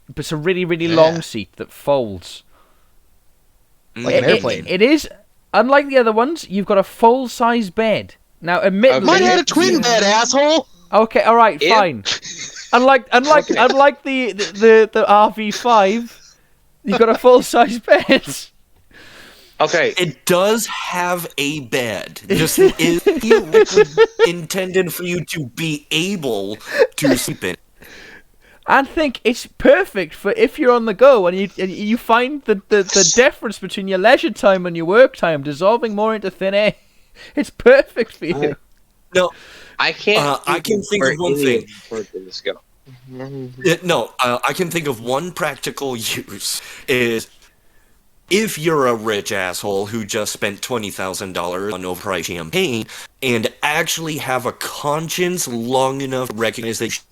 [SPEAKER 6] But it's a really, really long seat that folds.
[SPEAKER 3] Like an airplane.
[SPEAKER 6] It is, unlike the other ones, you've got a full-size bed. Now, admittedly...
[SPEAKER 3] Mine had a twin bed, asshole!
[SPEAKER 6] Okay, alright, fine. Unlike the RV5, you've got a full-size bed.
[SPEAKER 5] Okay.
[SPEAKER 2] It does have a bed. Just is intended for you to be able to sleep in.
[SPEAKER 6] And think it's perfect for if you're on the go and you find the difference between your leisure time and your work time dissolving more into thin air. It's perfect for you.
[SPEAKER 2] No,
[SPEAKER 5] I can't.
[SPEAKER 2] I can think of one thing.
[SPEAKER 5] Let's go.
[SPEAKER 2] I can think of one practical use is if you're a rich asshole who just spent $20,000 on overpriced champagne and actually have a conscience long enough to recognize that you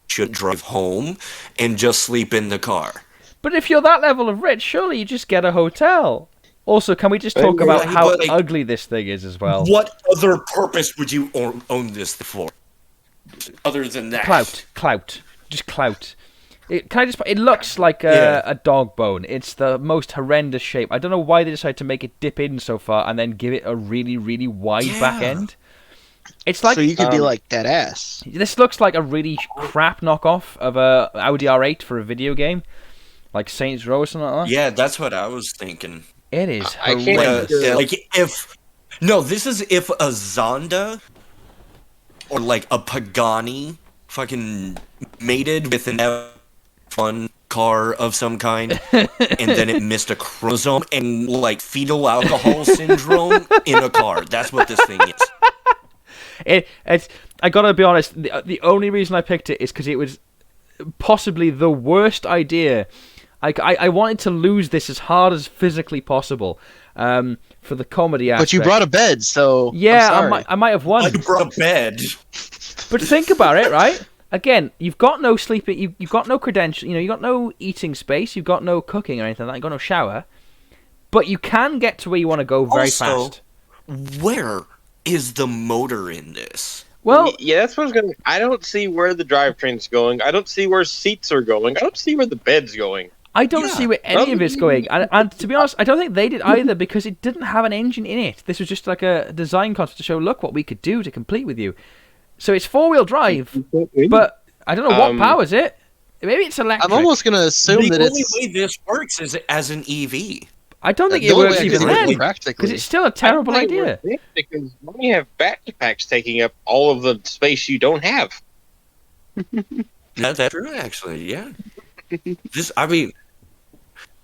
[SPEAKER 2] should drive home and just sleep in the car.
[SPEAKER 6] But if you're that level of rich, surely you just get a hotel. Also, can we just talk about how ugly this thing is as well?
[SPEAKER 2] What other purpose would you own this for? Other than that?
[SPEAKER 6] Clout. Just clout. It looks like a dog bone. It's the most horrendous shape. I don't know why they decided to make it dip in so far and then give it a really, really wide back end. It's like,
[SPEAKER 3] so you could be like dead ass.
[SPEAKER 6] This looks like a really crap knockoff of a Audi R8 for a video game, like Saints Row or something like that.
[SPEAKER 2] Yeah, that's what I was thinking.
[SPEAKER 6] It is
[SPEAKER 2] horrendous. This is if a Zonda or like a Pagani fucking mated with an F1 car of some kind, and then it missed a chromosome and like fetal alcohol syndrome in a car. That's what this thing is.
[SPEAKER 6] It's. I gotta be honest. The only reason I picked it is because it was possibly the worst idea. I wanted to lose this as hard as physically possible for the comedy aspect.
[SPEAKER 3] But you brought a bed, so
[SPEAKER 6] yeah, I might have won.
[SPEAKER 2] I brought a bed.
[SPEAKER 6] But think about it, right? Again, you've got no sleeping. You've got no credential. You've got no eating space. You've got no cooking or anything like that. You've got no shower. But you can get to where you want to go very fast.
[SPEAKER 2] Where is the motor in this?
[SPEAKER 6] Well,
[SPEAKER 5] yeah, that's what I was going to... I don't see where the drivetrain's going. I don't see where seats are going. I don't see where the bed's going.
[SPEAKER 6] I don't see where any of it's going. And to be honest, I don't think they did either because it didn't have an engine in it. This was just like a design concept to show, look what we could do to complete with you. So it's 4-wheel drive, but I don't know what powers it. Maybe it's electric.
[SPEAKER 3] I'm almost going to assume that
[SPEAKER 2] the only way this works is as an EV.
[SPEAKER 6] I don't think it works even then,
[SPEAKER 3] practically,
[SPEAKER 6] because it's still a terrible idea.
[SPEAKER 5] Because when you have backpacks taking up all of the space you don't have.
[SPEAKER 2] That's true, actually. Yeah.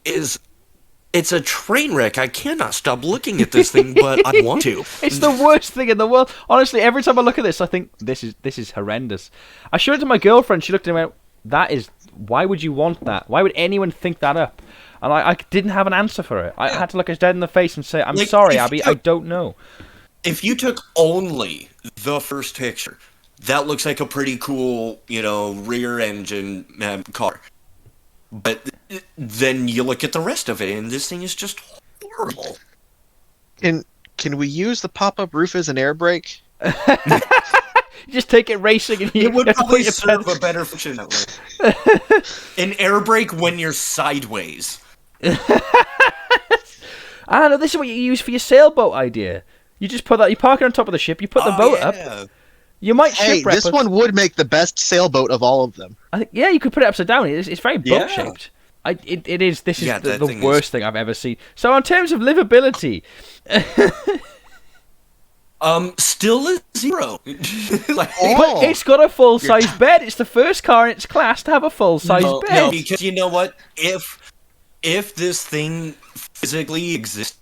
[SPEAKER 2] It's a train wreck. I cannot stop looking at this thing, but I want to.
[SPEAKER 6] It's the worst thing in the world. Honestly, every time I look at this, I think this is horrendous. I showed it to my girlfriend. She looked at me and went, why would you want that? Why would anyone think that up? And I didn't have an answer for it. I had to look us dead in the face and say, I'm sorry, Abby, I don't know.
[SPEAKER 2] If you took only the first picture, that looks like a pretty cool, rear engine car. But then you look at the rest of it, and this thing is just horrible.
[SPEAKER 3] Can we use the pop-up roof as an air brake?
[SPEAKER 6] You just take it racing and you
[SPEAKER 2] It would
[SPEAKER 6] have to put
[SPEAKER 2] probably
[SPEAKER 6] your
[SPEAKER 2] serve
[SPEAKER 6] pedals-
[SPEAKER 2] a better function that way. An air brake when you're sideways.
[SPEAKER 6] Ah, no, this is what you use for your sailboat idea. You just put that, you park it on top of the ship, you put the boat up. You might
[SPEAKER 3] Hey,
[SPEAKER 6] shipwreck
[SPEAKER 3] this
[SPEAKER 6] it.
[SPEAKER 3] one would make the best sailboat of all of them.
[SPEAKER 6] I think, yeah, you could put it upside down. It's very
[SPEAKER 5] Yeah.
[SPEAKER 6] boat shaped. It is. This is
[SPEAKER 2] Yeah,
[SPEAKER 6] the
[SPEAKER 2] that thing
[SPEAKER 6] worst thing I've ever seen. So in terms of livability,
[SPEAKER 2] Still a 0. Like,
[SPEAKER 3] Oh.
[SPEAKER 6] but it's got a full size bed. It's the first car in its class to have a full size bed.
[SPEAKER 2] No, because you know what? If this thing physically existed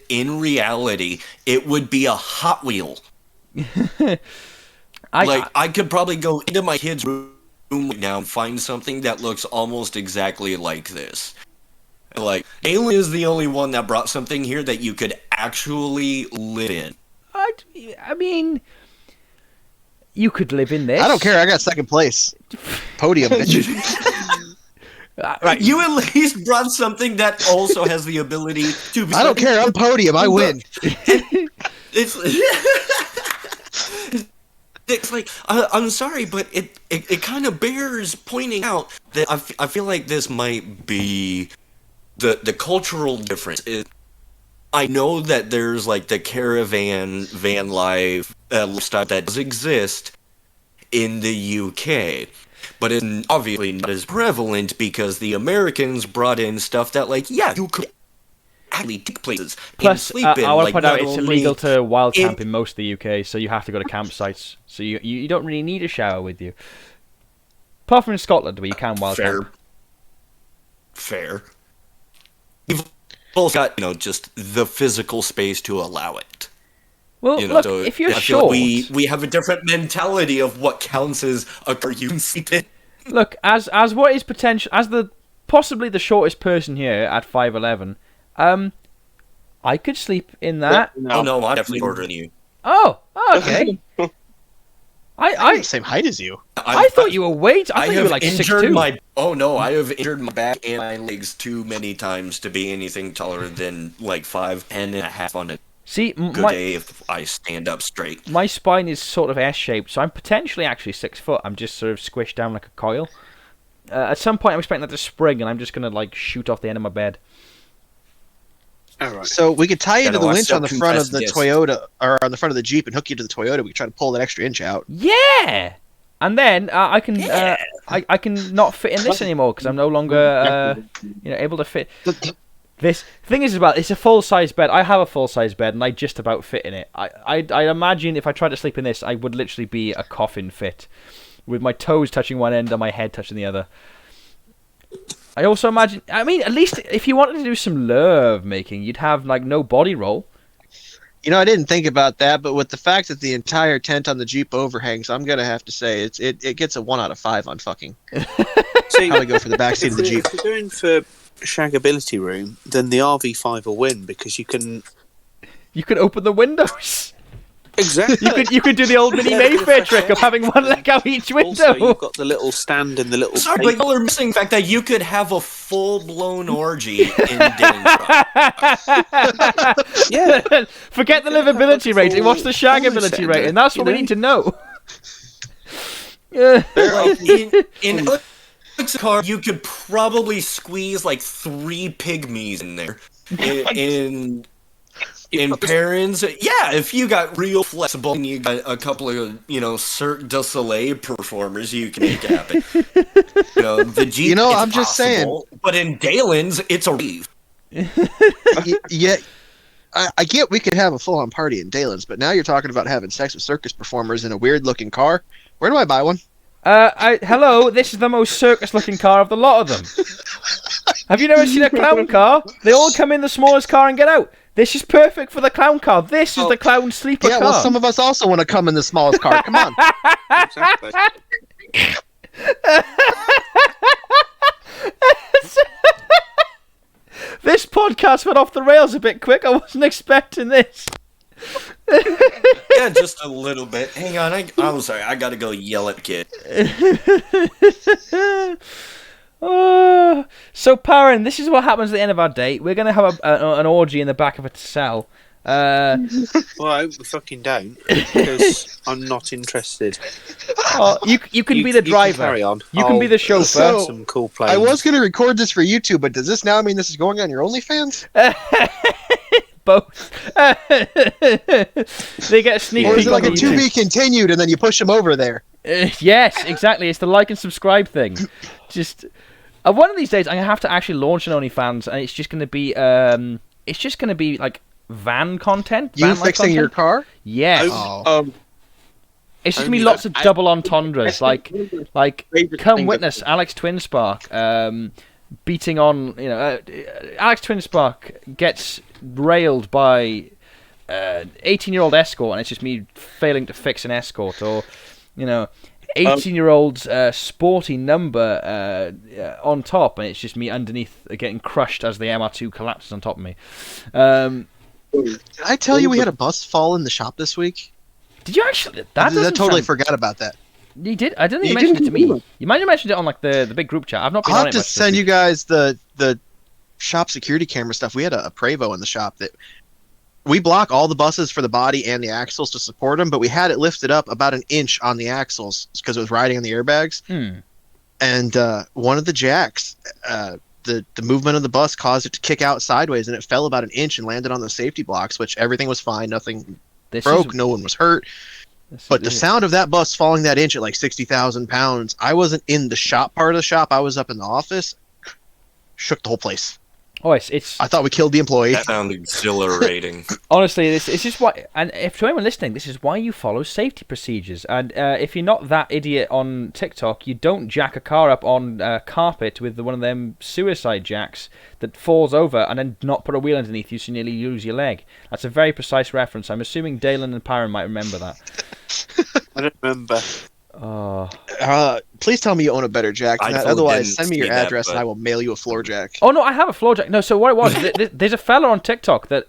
[SPEAKER 2] in reality, it would be a Hot Wheel. I could probably go into my kid's room right now and find something that looks almost exactly like this. Like, Daylan is the only one that brought something here that you could actually live in.
[SPEAKER 6] I mean, you could live in this.
[SPEAKER 3] I don't care. I got second place. Podium. bitch.
[SPEAKER 6] Right.
[SPEAKER 2] You at least brought something that also has the ability to be...
[SPEAKER 3] I don't care. I'm podium. I win.
[SPEAKER 2] It's... It's like, I'm sorry, but it kind of bears pointing out that I feel like this might be the cultural difference. I know that there's like the caravan, van life stuff that does exist in the UK, but it's obviously not as prevalent because the Americans brought in stuff that, like, yeah, you could actually take places
[SPEAKER 6] Plus,
[SPEAKER 2] and sleep in.
[SPEAKER 6] I want to
[SPEAKER 2] like,
[SPEAKER 6] point out
[SPEAKER 2] not
[SPEAKER 6] it's
[SPEAKER 2] only
[SPEAKER 6] illegal to wild
[SPEAKER 2] in-
[SPEAKER 6] camp in most of the UK, so you have to go to campsites. So you don't really need a shower with you. Apart from in Scotland, where you can wild camp.
[SPEAKER 2] Fair. You've also got, just the physical space to allow it.
[SPEAKER 6] Well, look,
[SPEAKER 2] So
[SPEAKER 6] if you're
[SPEAKER 2] I feel
[SPEAKER 6] short,
[SPEAKER 2] like we have a different mentality of what counts as a car you can sleep in.
[SPEAKER 6] look, as what is potential, as possibly the shortest person here at 5'11", I could sleep in that.
[SPEAKER 2] Oh no, I'm definitely shorter than you.
[SPEAKER 6] Oh, okay.
[SPEAKER 3] I'm the same height as you.
[SPEAKER 6] I thought you were I thought you were like 6'2".
[SPEAKER 2] Oh no, I have injured my back and my legs too many times to be anything taller than like 5'10" and a half on a
[SPEAKER 6] See,
[SPEAKER 2] good day if I stand up straight.
[SPEAKER 6] my spine is sort of S-shaped, so I'm potentially actually 6 foot. I'm just sort of squished down like a coil. At some point, I'm expecting that to spring, and I'm just gonna like shoot off the end of my bed.
[SPEAKER 4] All right.
[SPEAKER 3] So we could tie you to
[SPEAKER 2] Yeah,
[SPEAKER 3] the
[SPEAKER 2] no, I
[SPEAKER 3] winch on the front of the
[SPEAKER 2] self-confessed,
[SPEAKER 3] Toyota, or on the front of the Jeep, and hook you to the Toyota. We could try to pull that extra inch out.
[SPEAKER 6] Yeah, and then I can I can not fit in this anymore because I'm no longer able to fit. This thing is about it's a full size bed. I have a full size bed, and I just about fit in it. I imagine if I tried to sleep in this, I would literally be a coffin fit, with my toes touching one end and my head touching the other. I also imagine. I mean, at least if you wanted to do some love making, you'd have like no body roll.
[SPEAKER 3] I didn't think about that, but with the fact that the entire tent on the Jeep overhangs, I'm gonna have to say it gets a 1 out of 5 on fucking.
[SPEAKER 4] See,
[SPEAKER 3] I would go for the backseat of the Jeep.
[SPEAKER 4] If you're going for shaggability room, then the RV5 will win because you can
[SPEAKER 6] open the windows.
[SPEAKER 4] exactly.
[SPEAKER 6] You could do the old Mini Mayfair trick of having one leg out each window.
[SPEAKER 4] Also, you've got the little stand and the little.
[SPEAKER 2] Sorry, but you're missing the fact that you could have a full-blown orgy in Dylan's truck.
[SPEAKER 4] Yeah.
[SPEAKER 6] Forget the livability rating. What's the shaggability
[SPEAKER 4] Full
[SPEAKER 6] rating? That's what we need to know.
[SPEAKER 2] Like, in Alex's car, you could probably squeeze like 3 pygmies in there. In Perrin's, yeah, if you got real flexible and you got a couple of, Cirque du Soleil performers, you can make it happen. The Jeep, it's
[SPEAKER 3] I'm just
[SPEAKER 2] possible, but in Daylan's, it's a rave.
[SPEAKER 3] Yeah, I get we could have a full-on party in Daylan's, but now you're talking about having sex with circus performers in a weird-looking car. Where do I buy one?
[SPEAKER 6] Hello, this is the most circus-looking car of the lot of them. Have you never seen a clown car? They all come in the smallest car and get out. This is perfect for the clown car. This is the clown sleeper car.
[SPEAKER 3] Yeah, well, some of us also want to come in the smallest car. Come on.
[SPEAKER 4] Exactly.
[SPEAKER 6] This podcast went off the rails a bit quick. I wasn't expecting this.
[SPEAKER 2] Yeah, just a little bit. Hang on, I'm sorry, I gotta go yell at kid.
[SPEAKER 6] So, Perrin, this is what happens at the end of our date. We're going to have an orgy in the back of a cell.
[SPEAKER 4] Well, I hope we fucking don't, because I'm not interested.
[SPEAKER 6] You can be the driver.
[SPEAKER 4] Can carry on.
[SPEAKER 6] You can be the chauffeur.
[SPEAKER 3] So,
[SPEAKER 4] Some cool planes.
[SPEAKER 3] I was going to record this for YouTube, but does this now mean this is going on your OnlyFans?
[SPEAKER 6] Both. They get a sneak
[SPEAKER 3] Or
[SPEAKER 6] peek
[SPEAKER 3] is it like
[SPEAKER 6] on
[SPEAKER 3] a to
[SPEAKER 6] YouTube.
[SPEAKER 3] be continued and then you push them over there?
[SPEAKER 6] Yes, exactly. It's the like and subscribe thing. Just one of these days, I'm gonna have to actually launch an OnlyFans, and it's just gonna be like van content.
[SPEAKER 3] You
[SPEAKER 6] van-like
[SPEAKER 3] fixing your
[SPEAKER 6] content.
[SPEAKER 3] car?
[SPEAKER 6] Yes.
[SPEAKER 3] Oh.
[SPEAKER 6] It's just gonna be
[SPEAKER 4] Only
[SPEAKER 6] lots
[SPEAKER 4] that-
[SPEAKER 6] of double entendres, like
[SPEAKER 5] Favorite
[SPEAKER 6] come
[SPEAKER 5] thing
[SPEAKER 6] witness Alex Twinspark beating on, Alex Twinspark gets railed by 18-year-old escort, and it's just me failing to fix an escort, or 18-year-old's sporty number on top, and it's just me underneath getting crushed as the MR2 collapses on top of me.
[SPEAKER 3] Did I tell you we had a bus fall in the shop this week?
[SPEAKER 6] Did you actually?
[SPEAKER 3] I totally
[SPEAKER 6] sound...
[SPEAKER 3] forgot about that.
[SPEAKER 6] You did? I didn't think you
[SPEAKER 3] You
[SPEAKER 6] mentioned it to
[SPEAKER 3] didn't
[SPEAKER 6] me. You might have mentioned it on like the big group chat. I've not been
[SPEAKER 3] I'll
[SPEAKER 6] on
[SPEAKER 3] have
[SPEAKER 6] it
[SPEAKER 3] to
[SPEAKER 6] much this
[SPEAKER 3] send you
[SPEAKER 6] week.
[SPEAKER 3] guys the shop security camera stuff. We had a Prevost in the shop that we block all the buses for the body and the axles to support them, but we had it lifted up about an inch on the axles because it was riding on the airbags. And one of the jacks, the movement of the bus caused it to kick out sideways, and it fell about an inch and landed on the safety blocks, which everything was fine. Nothing broke. No one was hurt. But the sound of that bus falling that inch at like 60,000 pounds, I wasn't in the shop part of the shop. I was up in the office. Shook the whole place.
[SPEAKER 6] Oh, it's
[SPEAKER 3] I thought we killed the employee.
[SPEAKER 2] That sounded exhilarating.
[SPEAKER 6] honestly, it's just why. And if to anyone listening, this is why you follow safety procedures. And if you're not that idiot on TikTok, you don't jack a car up on carpet with one of them suicide jacks that falls over and then not put a wheel underneath you, so you nearly lose your leg. That's a very precise reference. I'm assuming Daylan and Pyron might remember that.
[SPEAKER 4] I don't remember.
[SPEAKER 6] Oh.
[SPEAKER 3] Please tell me you own a better jack than
[SPEAKER 2] I
[SPEAKER 3] that.
[SPEAKER 2] totally
[SPEAKER 3] Otherwise,
[SPEAKER 2] didn't
[SPEAKER 3] send me your
[SPEAKER 2] see that,
[SPEAKER 3] address and
[SPEAKER 2] but-
[SPEAKER 3] I will mail you a floor jack.
[SPEAKER 6] Oh no, I have a floor jack. No, so what it was, there's a fella on TikTok that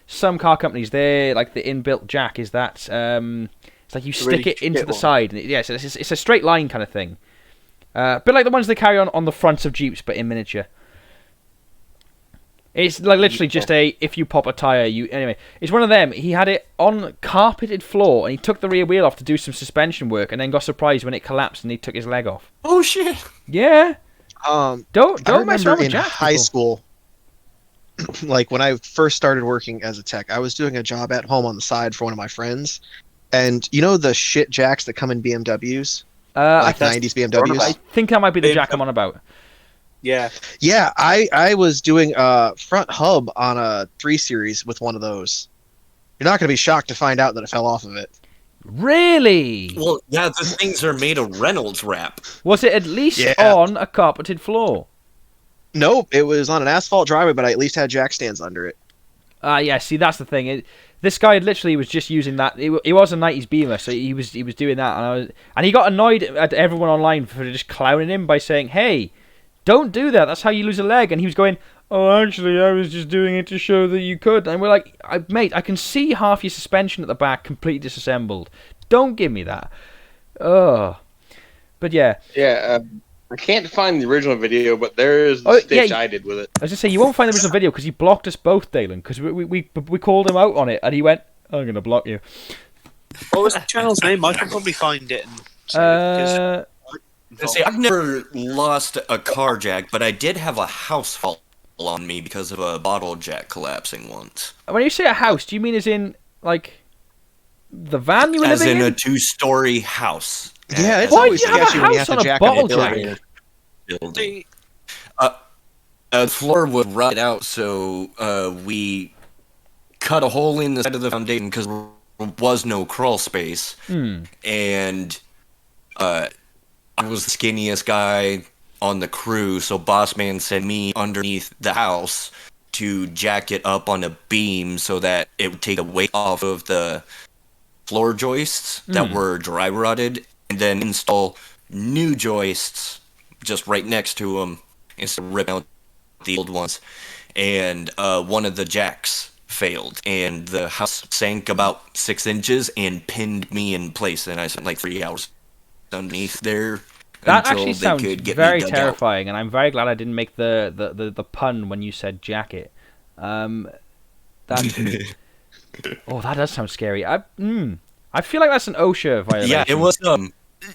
[SPEAKER 6] some car companies, they're like the inbuilt jack is that it's like you stick
[SPEAKER 4] really
[SPEAKER 6] it into
[SPEAKER 4] shit
[SPEAKER 6] the
[SPEAKER 4] one.
[SPEAKER 6] side, and it's a straight line kind of thing, bit like the ones they carry on the fronts of Jeeps, but in miniature. It's like literally just if you pop a tire, anyway. It's one of them. He had it on carpeted floor, and he took the rear wheel off to do some suspension work, and then got surprised when it collapsed, and he took his leg off.
[SPEAKER 2] Oh shit!
[SPEAKER 6] Yeah. Don't
[SPEAKER 3] I
[SPEAKER 6] mess
[SPEAKER 3] remember
[SPEAKER 6] around with
[SPEAKER 3] in
[SPEAKER 6] jacks,
[SPEAKER 3] high
[SPEAKER 6] people.
[SPEAKER 3] school, like when I first started working as a tech, I was doing a job at home on the side for one of my friends, and you know the shit jacks that come in BMWs, like
[SPEAKER 6] I
[SPEAKER 3] 90s BMWs.
[SPEAKER 6] think that might be the jack I'm on about.
[SPEAKER 4] Yeah.
[SPEAKER 3] Yeah, I was doing a front hub on a 3 Series with one of those. You're not going to be shocked to find out that it fell off of it.
[SPEAKER 6] Really?
[SPEAKER 2] Well, yeah, the things are made of Reynolds wrap.
[SPEAKER 6] Was it at least
[SPEAKER 3] Yeah.
[SPEAKER 6] on a carpeted floor?
[SPEAKER 3] Nope, it was on an asphalt driveway, but I at least had jack stands under it.
[SPEAKER 6] Yeah, see, that's the thing. This guy literally was just using that. It was a 90s Beamer, so he was doing that, and he got annoyed at everyone online for just clowning him by saying, "Hey, don't do that. That's how you lose a leg." And he was going, "Oh, actually, I was just doing it to show that you could." And we're like, "Mate, I can see half your suspension at the back completely disassembled. Don't give me that." Oh, but yeah.
[SPEAKER 5] Yeah, I can't find the original video, but there is the
[SPEAKER 6] Oh,
[SPEAKER 5] stitch
[SPEAKER 6] yeah.
[SPEAKER 5] I did with it.
[SPEAKER 6] I was just say you won't find the original video because he blocked us both, Daylan. Because we called him out on it, and he went, "I'm gonna block you."
[SPEAKER 4] What was the channel's name? I can probably find it. And say it,
[SPEAKER 2] See, I've never lost a car jack, but I did have a house fall on me because of a bottle jack collapsing once.
[SPEAKER 6] When you say a house, do you mean as in like the van you were
[SPEAKER 2] As
[SPEAKER 6] living
[SPEAKER 2] in
[SPEAKER 6] in?
[SPEAKER 2] a 2-story house.
[SPEAKER 3] Yeah, it's
[SPEAKER 6] Why
[SPEAKER 3] always
[SPEAKER 6] do you have a
[SPEAKER 3] sketchy when you
[SPEAKER 6] house
[SPEAKER 3] have
[SPEAKER 6] on
[SPEAKER 3] to
[SPEAKER 6] a
[SPEAKER 3] jack
[SPEAKER 6] bottle
[SPEAKER 3] a
[SPEAKER 6] jack?
[SPEAKER 3] building.
[SPEAKER 2] Building. The floor would rot out, so we cut a hole in the side of the foundation because there was no crawl space. And I was the skinniest guy on the crew, so boss man sent me underneath the house to jack it up on a beam so that it would take the weight off of the floor joists that were dry rotted, and then install new joists just right next to them instead of ripping out the old ones. And one of the jacks failed, and the house sank about 6 inches and pinned me in place, and I spent like 3 hours underneath there
[SPEAKER 6] That
[SPEAKER 2] until
[SPEAKER 6] actually
[SPEAKER 2] they
[SPEAKER 6] sounds
[SPEAKER 2] could get
[SPEAKER 6] very
[SPEAKER 2] me dug out.
[SPEAKER 6] terrifying, and I'm very glad I didn't make the pun when you said jacket. That that does sound scary. I feel like that's an OSHA violation.
[SPEAKER 2] Yeah, it was.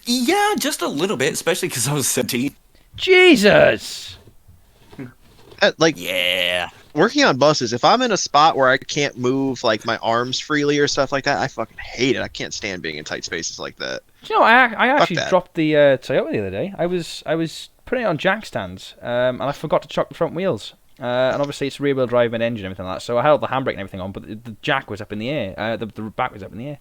[SPEAKER 2] Yeah, just a little bit, especially because I was 17.
[SPEAKER 6] Jesus.
[SPEAKER 2] Yeah.
[SPEAKER 3] Working on buses, if I'm in a spot where I can't move like my arms freely or stuff like that, I fucking hate it. I can't stand being in tight spaces like that.
[SPEAKER 6] Do you know, I actually
[SPEAKER 3] that.
[SPEAKER 6] dropped the Toyota the other day. I was putting it on jack stands, and I forgot to chock the front wheels. And obviously it's rear-wheel drive and engine and everything like that, so I held the handbrake and everything on, but the jack was up in the air. The back was up in the air.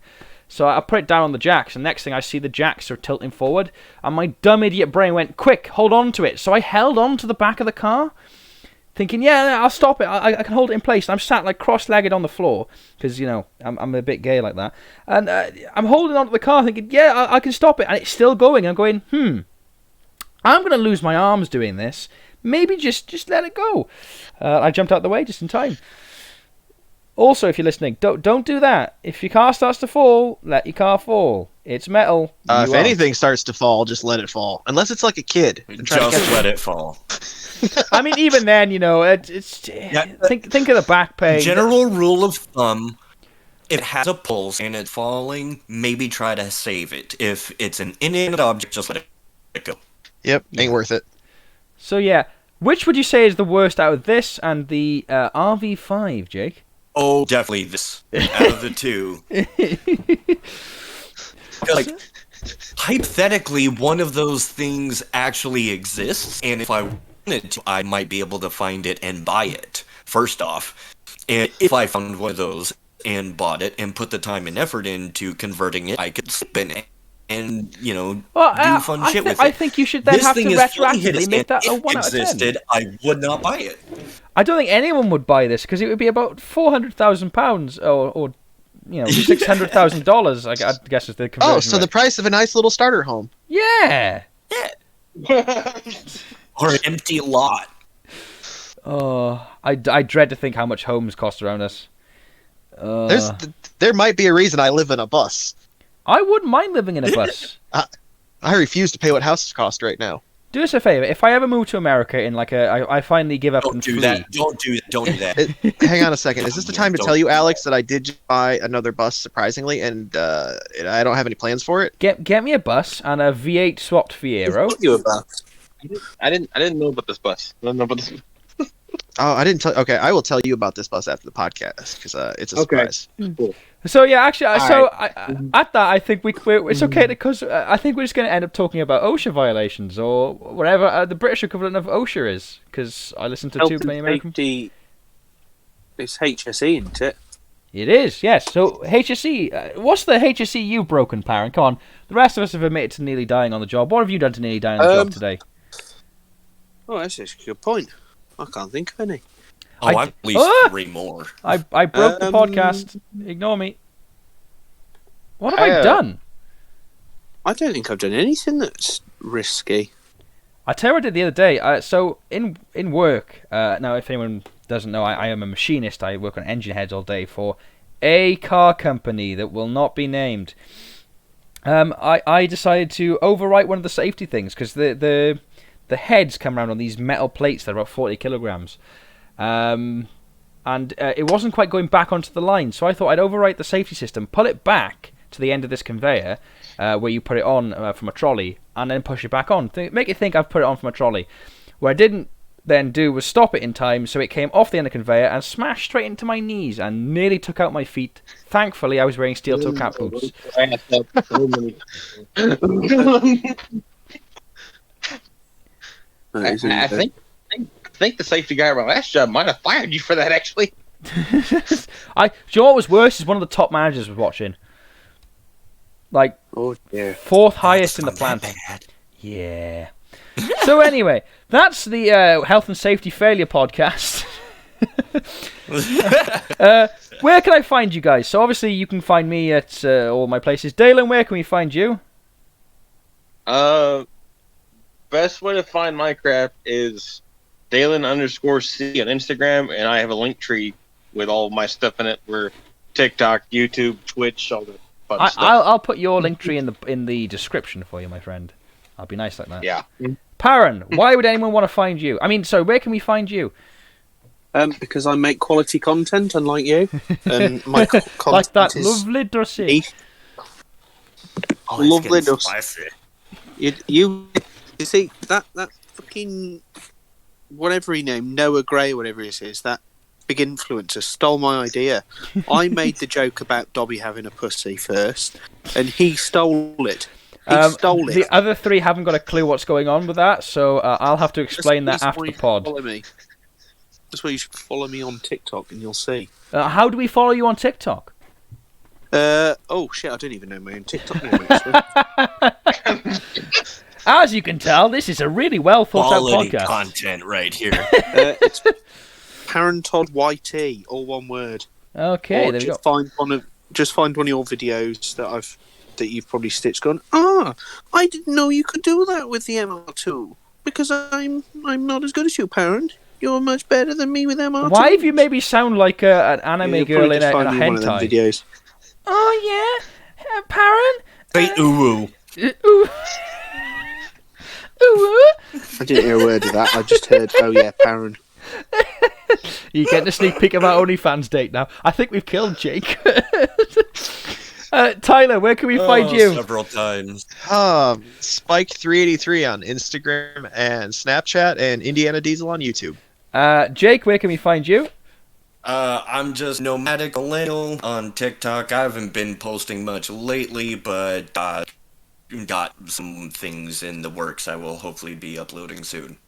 [SPEAKER 6] So I put it down on the jacks, and next thing I see the jacks are tilting forward, and my dumb idiot brain went, quick, hold on to it. So I held on to the back of the car, thinking, yeah, I'll stop it. I can hold it in place. And I'm sat like cross-legged on the floor because I'm a bit gay like that. And I'm holding on to the car, thinking, yeah, I can stop it. And it's still going. I'm going, I'm going to lose my arms doing this. Maybe just let it go. I jumped out the way just in time. Also, if you're listening, don't do that. If your car starts to fall, let your car fall. It's metal.
[SPEAKER 3] If anything starts to fall, just let it fall. Unless it's like a kid.
[SPEAKER 2] Just let it fall.
[SPEAKER 6] I mean, even then, think of the back pain.
[SPEAKER 2] General rule of thumb: if it has a pulse and it's falling, maybe try to save it. If it's an inanimate object, just let it go.
[SPEAKER 3] Yep, ain't worth it.
[SPEAKER 6] So yeah, which would you say is the worst out of this and the RV5, Jake?
[SPEAKER 2] Oh, definitely this out of the two. Like, hypothetically, one of those things actually exists, and if I wanted to, I might be able to find it and buy it, first off. And if I found one of those and bought it and put the time and effort into converting it, I could spin it and, do fun shit with it.
[SPEAKER 6] I think you should then have to retroactively make that a 1 out of 10.
[SPEAKER 2] If it existed, I would not buy it.
[SPEAKER 6] I don't think anyone would buy this because it would be about £400,000 or $600,000. I guess is the conversion.
[SPEAKER 3] Oh, so the price of a nice little starter home.
[SPEAKER 6] Yeah.
[SPEAKER 2] Or an empty lot.
[SPEAKER 6] Oh, I dread to think how much homes cost around us.
[SPEAKER 3] There might be a reason I live in a bus.
[SPEAKER 6] I wouldn't mind living in a bus.
[SPEAKER 3] I refuse to pay what houses cost right now.
[SPEAKER 6] Do us a favor. If I ever move to America in I finally give up and flee.
[SPEAKER 2] Don't do that.
[SPEAKER 3] Hang on a second. Is this the time to tell you, Alex, that I did just buy another bus, surprisingly, and I don't have any plans for it?
[SPEAKER 6] Get me a bus and a V8 swapped Fiero.
[SPEAKER 4] You a bus?
[SPEAKER 5] I didn't know about this bus. I don't know about this.
[SPEAKER 3] Oh, I didn't tell. Okay, I will tell you about this bus after the podcast because it's a surprise.
[SPEAKER 5] Cool.
[SPEAKER 6] So yeah, actually, at that, I think it's okay because I think we're just going to end up talking about OSHA violations or whatever the British equivalent of OSHA is. Because I listened to Too Many American.
[SPEAKER 4] It's HSE, isn't it?
[SPEAKER 6] It is, yes. So HSE, what's the HSE you've broken, Parent? Come on, the rest of us have admitted to nearly dying on the job. What have you done to nearly die on the job today?
[SPEAKER 4] Oh, that's a good point. I can't think of any.
[SPEAKER 2] Oh, at least 3 more.
[SPEAKER 6] I broke the podcast. Ignore me. What have I done?
[SPEAKER 4] I don't think I've done anything that's risky.
[SPEAKER 6] I tell you what I did the other day. So in work, now if anyone doesn't know, I am a machinist. I work on engine heads all day for a car company that will not be named. I decided to overwrite one of the safety things because the heads come around on these metal plates that are about 40 kilograms. And it wasn't quite going back onto the line, so I thought I'd overwrite the safety system, pull it back to the end of this conveyor, where you put it on from a trolley, and then push it back on. Make it think I've put it on from a trolley. What I didn't then do was stop it in time, so it came off the end of the conveyor and smashed straight into my knees and nearly took out my feet. Thankfully, I was wearing steel-toe cap boots.
[SPEAKER 5] I think the safety guy at my last job might have fired you for that, actually.
[SPEAKER 6] Do you know what was worse is one of the top managers was watching. Like,
[SPEAKER 4] oh dear,
[SPEAKER 6] 4th highest in the plant. Yeah. So anyway, that's the health and safety failure podcast. Where can I find you guys? So obviously you can find me at all my places. Daylan, where can we find you?
[SPEAKER 5] Best way to find Minecraft is Daylan_C on Instagram, and I have a link tree with all of my stuff in it. Where TikTok, YouTube, Twitch, all the fun stuff.
[SPEAKER 6] I'll put your link tree in the description for you, my friend. I'll be nice like that.
[SPEAKER 5] Yeah.
[SPEAKER 6] Paran, why would anyone want to find you? I mean, sorry, where can we find you?
[SPEAKER 4] Because I make quality content, unlike you. And my content
[SPEAKER 6] Like that
[SPEAKER 4] is
[SPEAKER 6] lovely dossier.
[SPEAKER 4] lovely dust. You see that fucking whatever he named, Noah Gray, whatever it is, that big influencer stole my idea. I made the joke about Dobby having a pussy first, and he stole it. He stole it.
[SPEAKER 6] The other three haven't got a clue what's going on with that, so I'll have to explain that after the pod.
[SPEAKER 4] Follow me. That's why you should follow me on TikTok, and you'll see.
[SPEAKER 6] How do we follow you on TikTok?
[SPEAKER 4] Oh shit! I don't even know my own TikTok name. Actually.
[SPEAKER 6] As you can tell, this is a really well thought out
[SPEAKER 2] Quality
[SPEAKER 6] podcast.
[SPEAKER 2] content right here.
[SPEAKER 4] It's Parentod YT, all one word.
[SPEAKER 6] Okay,
[SPEAKER 4] Or
[SPEAKER 6] there we go.
[SPEAKER 4] find one of your videos that you've probably stitched. Gone. I didn't know you could do that with the MR2 because I'm not as good as you, parent. You're much better than me with MR2.
[SPEAKER 6] Why have you made me sound like an anime girl in a hentai?
[SPEAKER 4] Videos.
[SPEAKER 6] Oh yeah, Paran.
[SPEAKER 2] Say ooh.
[SPEAKER 6] Ooh. Ooh.
[SPEAKER 4] I didn't hear a word of that. I just heard, oh yeah, parent.
[SPEAKER 6] You get a sneak peek of our OnlyFans date now. I think we've killed Jake. Tyler, where can we find you?
[SPEAKER 2] Several times.
[SPEAKER 3] Spike383 on Instagram and Snapchat, and Indiana Diesel on YouTube.
[SPEAKER 6] Jake, where can we find you?
[SPEAKER 2] I'm just NomadicMillenial on TikTok. I haven't been posting much lately, but got some things in the works I will hopefully be uploading soon.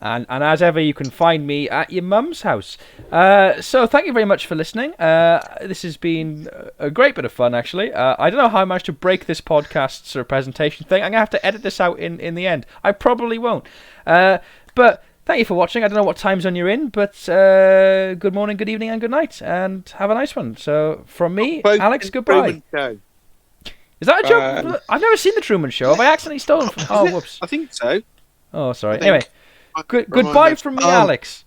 [SPEAKER 6] And as ever, you can find me at your mum's house. So thank you very much for listening. This has been a great bit of fun, actually. I don't know how I managed to break this podcast sort of presentation thing. I'm going to have to edit this out in the end. I probably won't. But thank you for watching. I don't know what time zone you're in, but good morning, good evening, and good night. And have a nice one. So from me, Alex, goodbye. Is that a joke? I've never seen The Truman Show. Have I accidentally stolen from... Oh, whoops.
[SPEAKER 4] I think so.
[SPEAKER 6] Oh, sorry. Anyway, goodbye from me, Alex.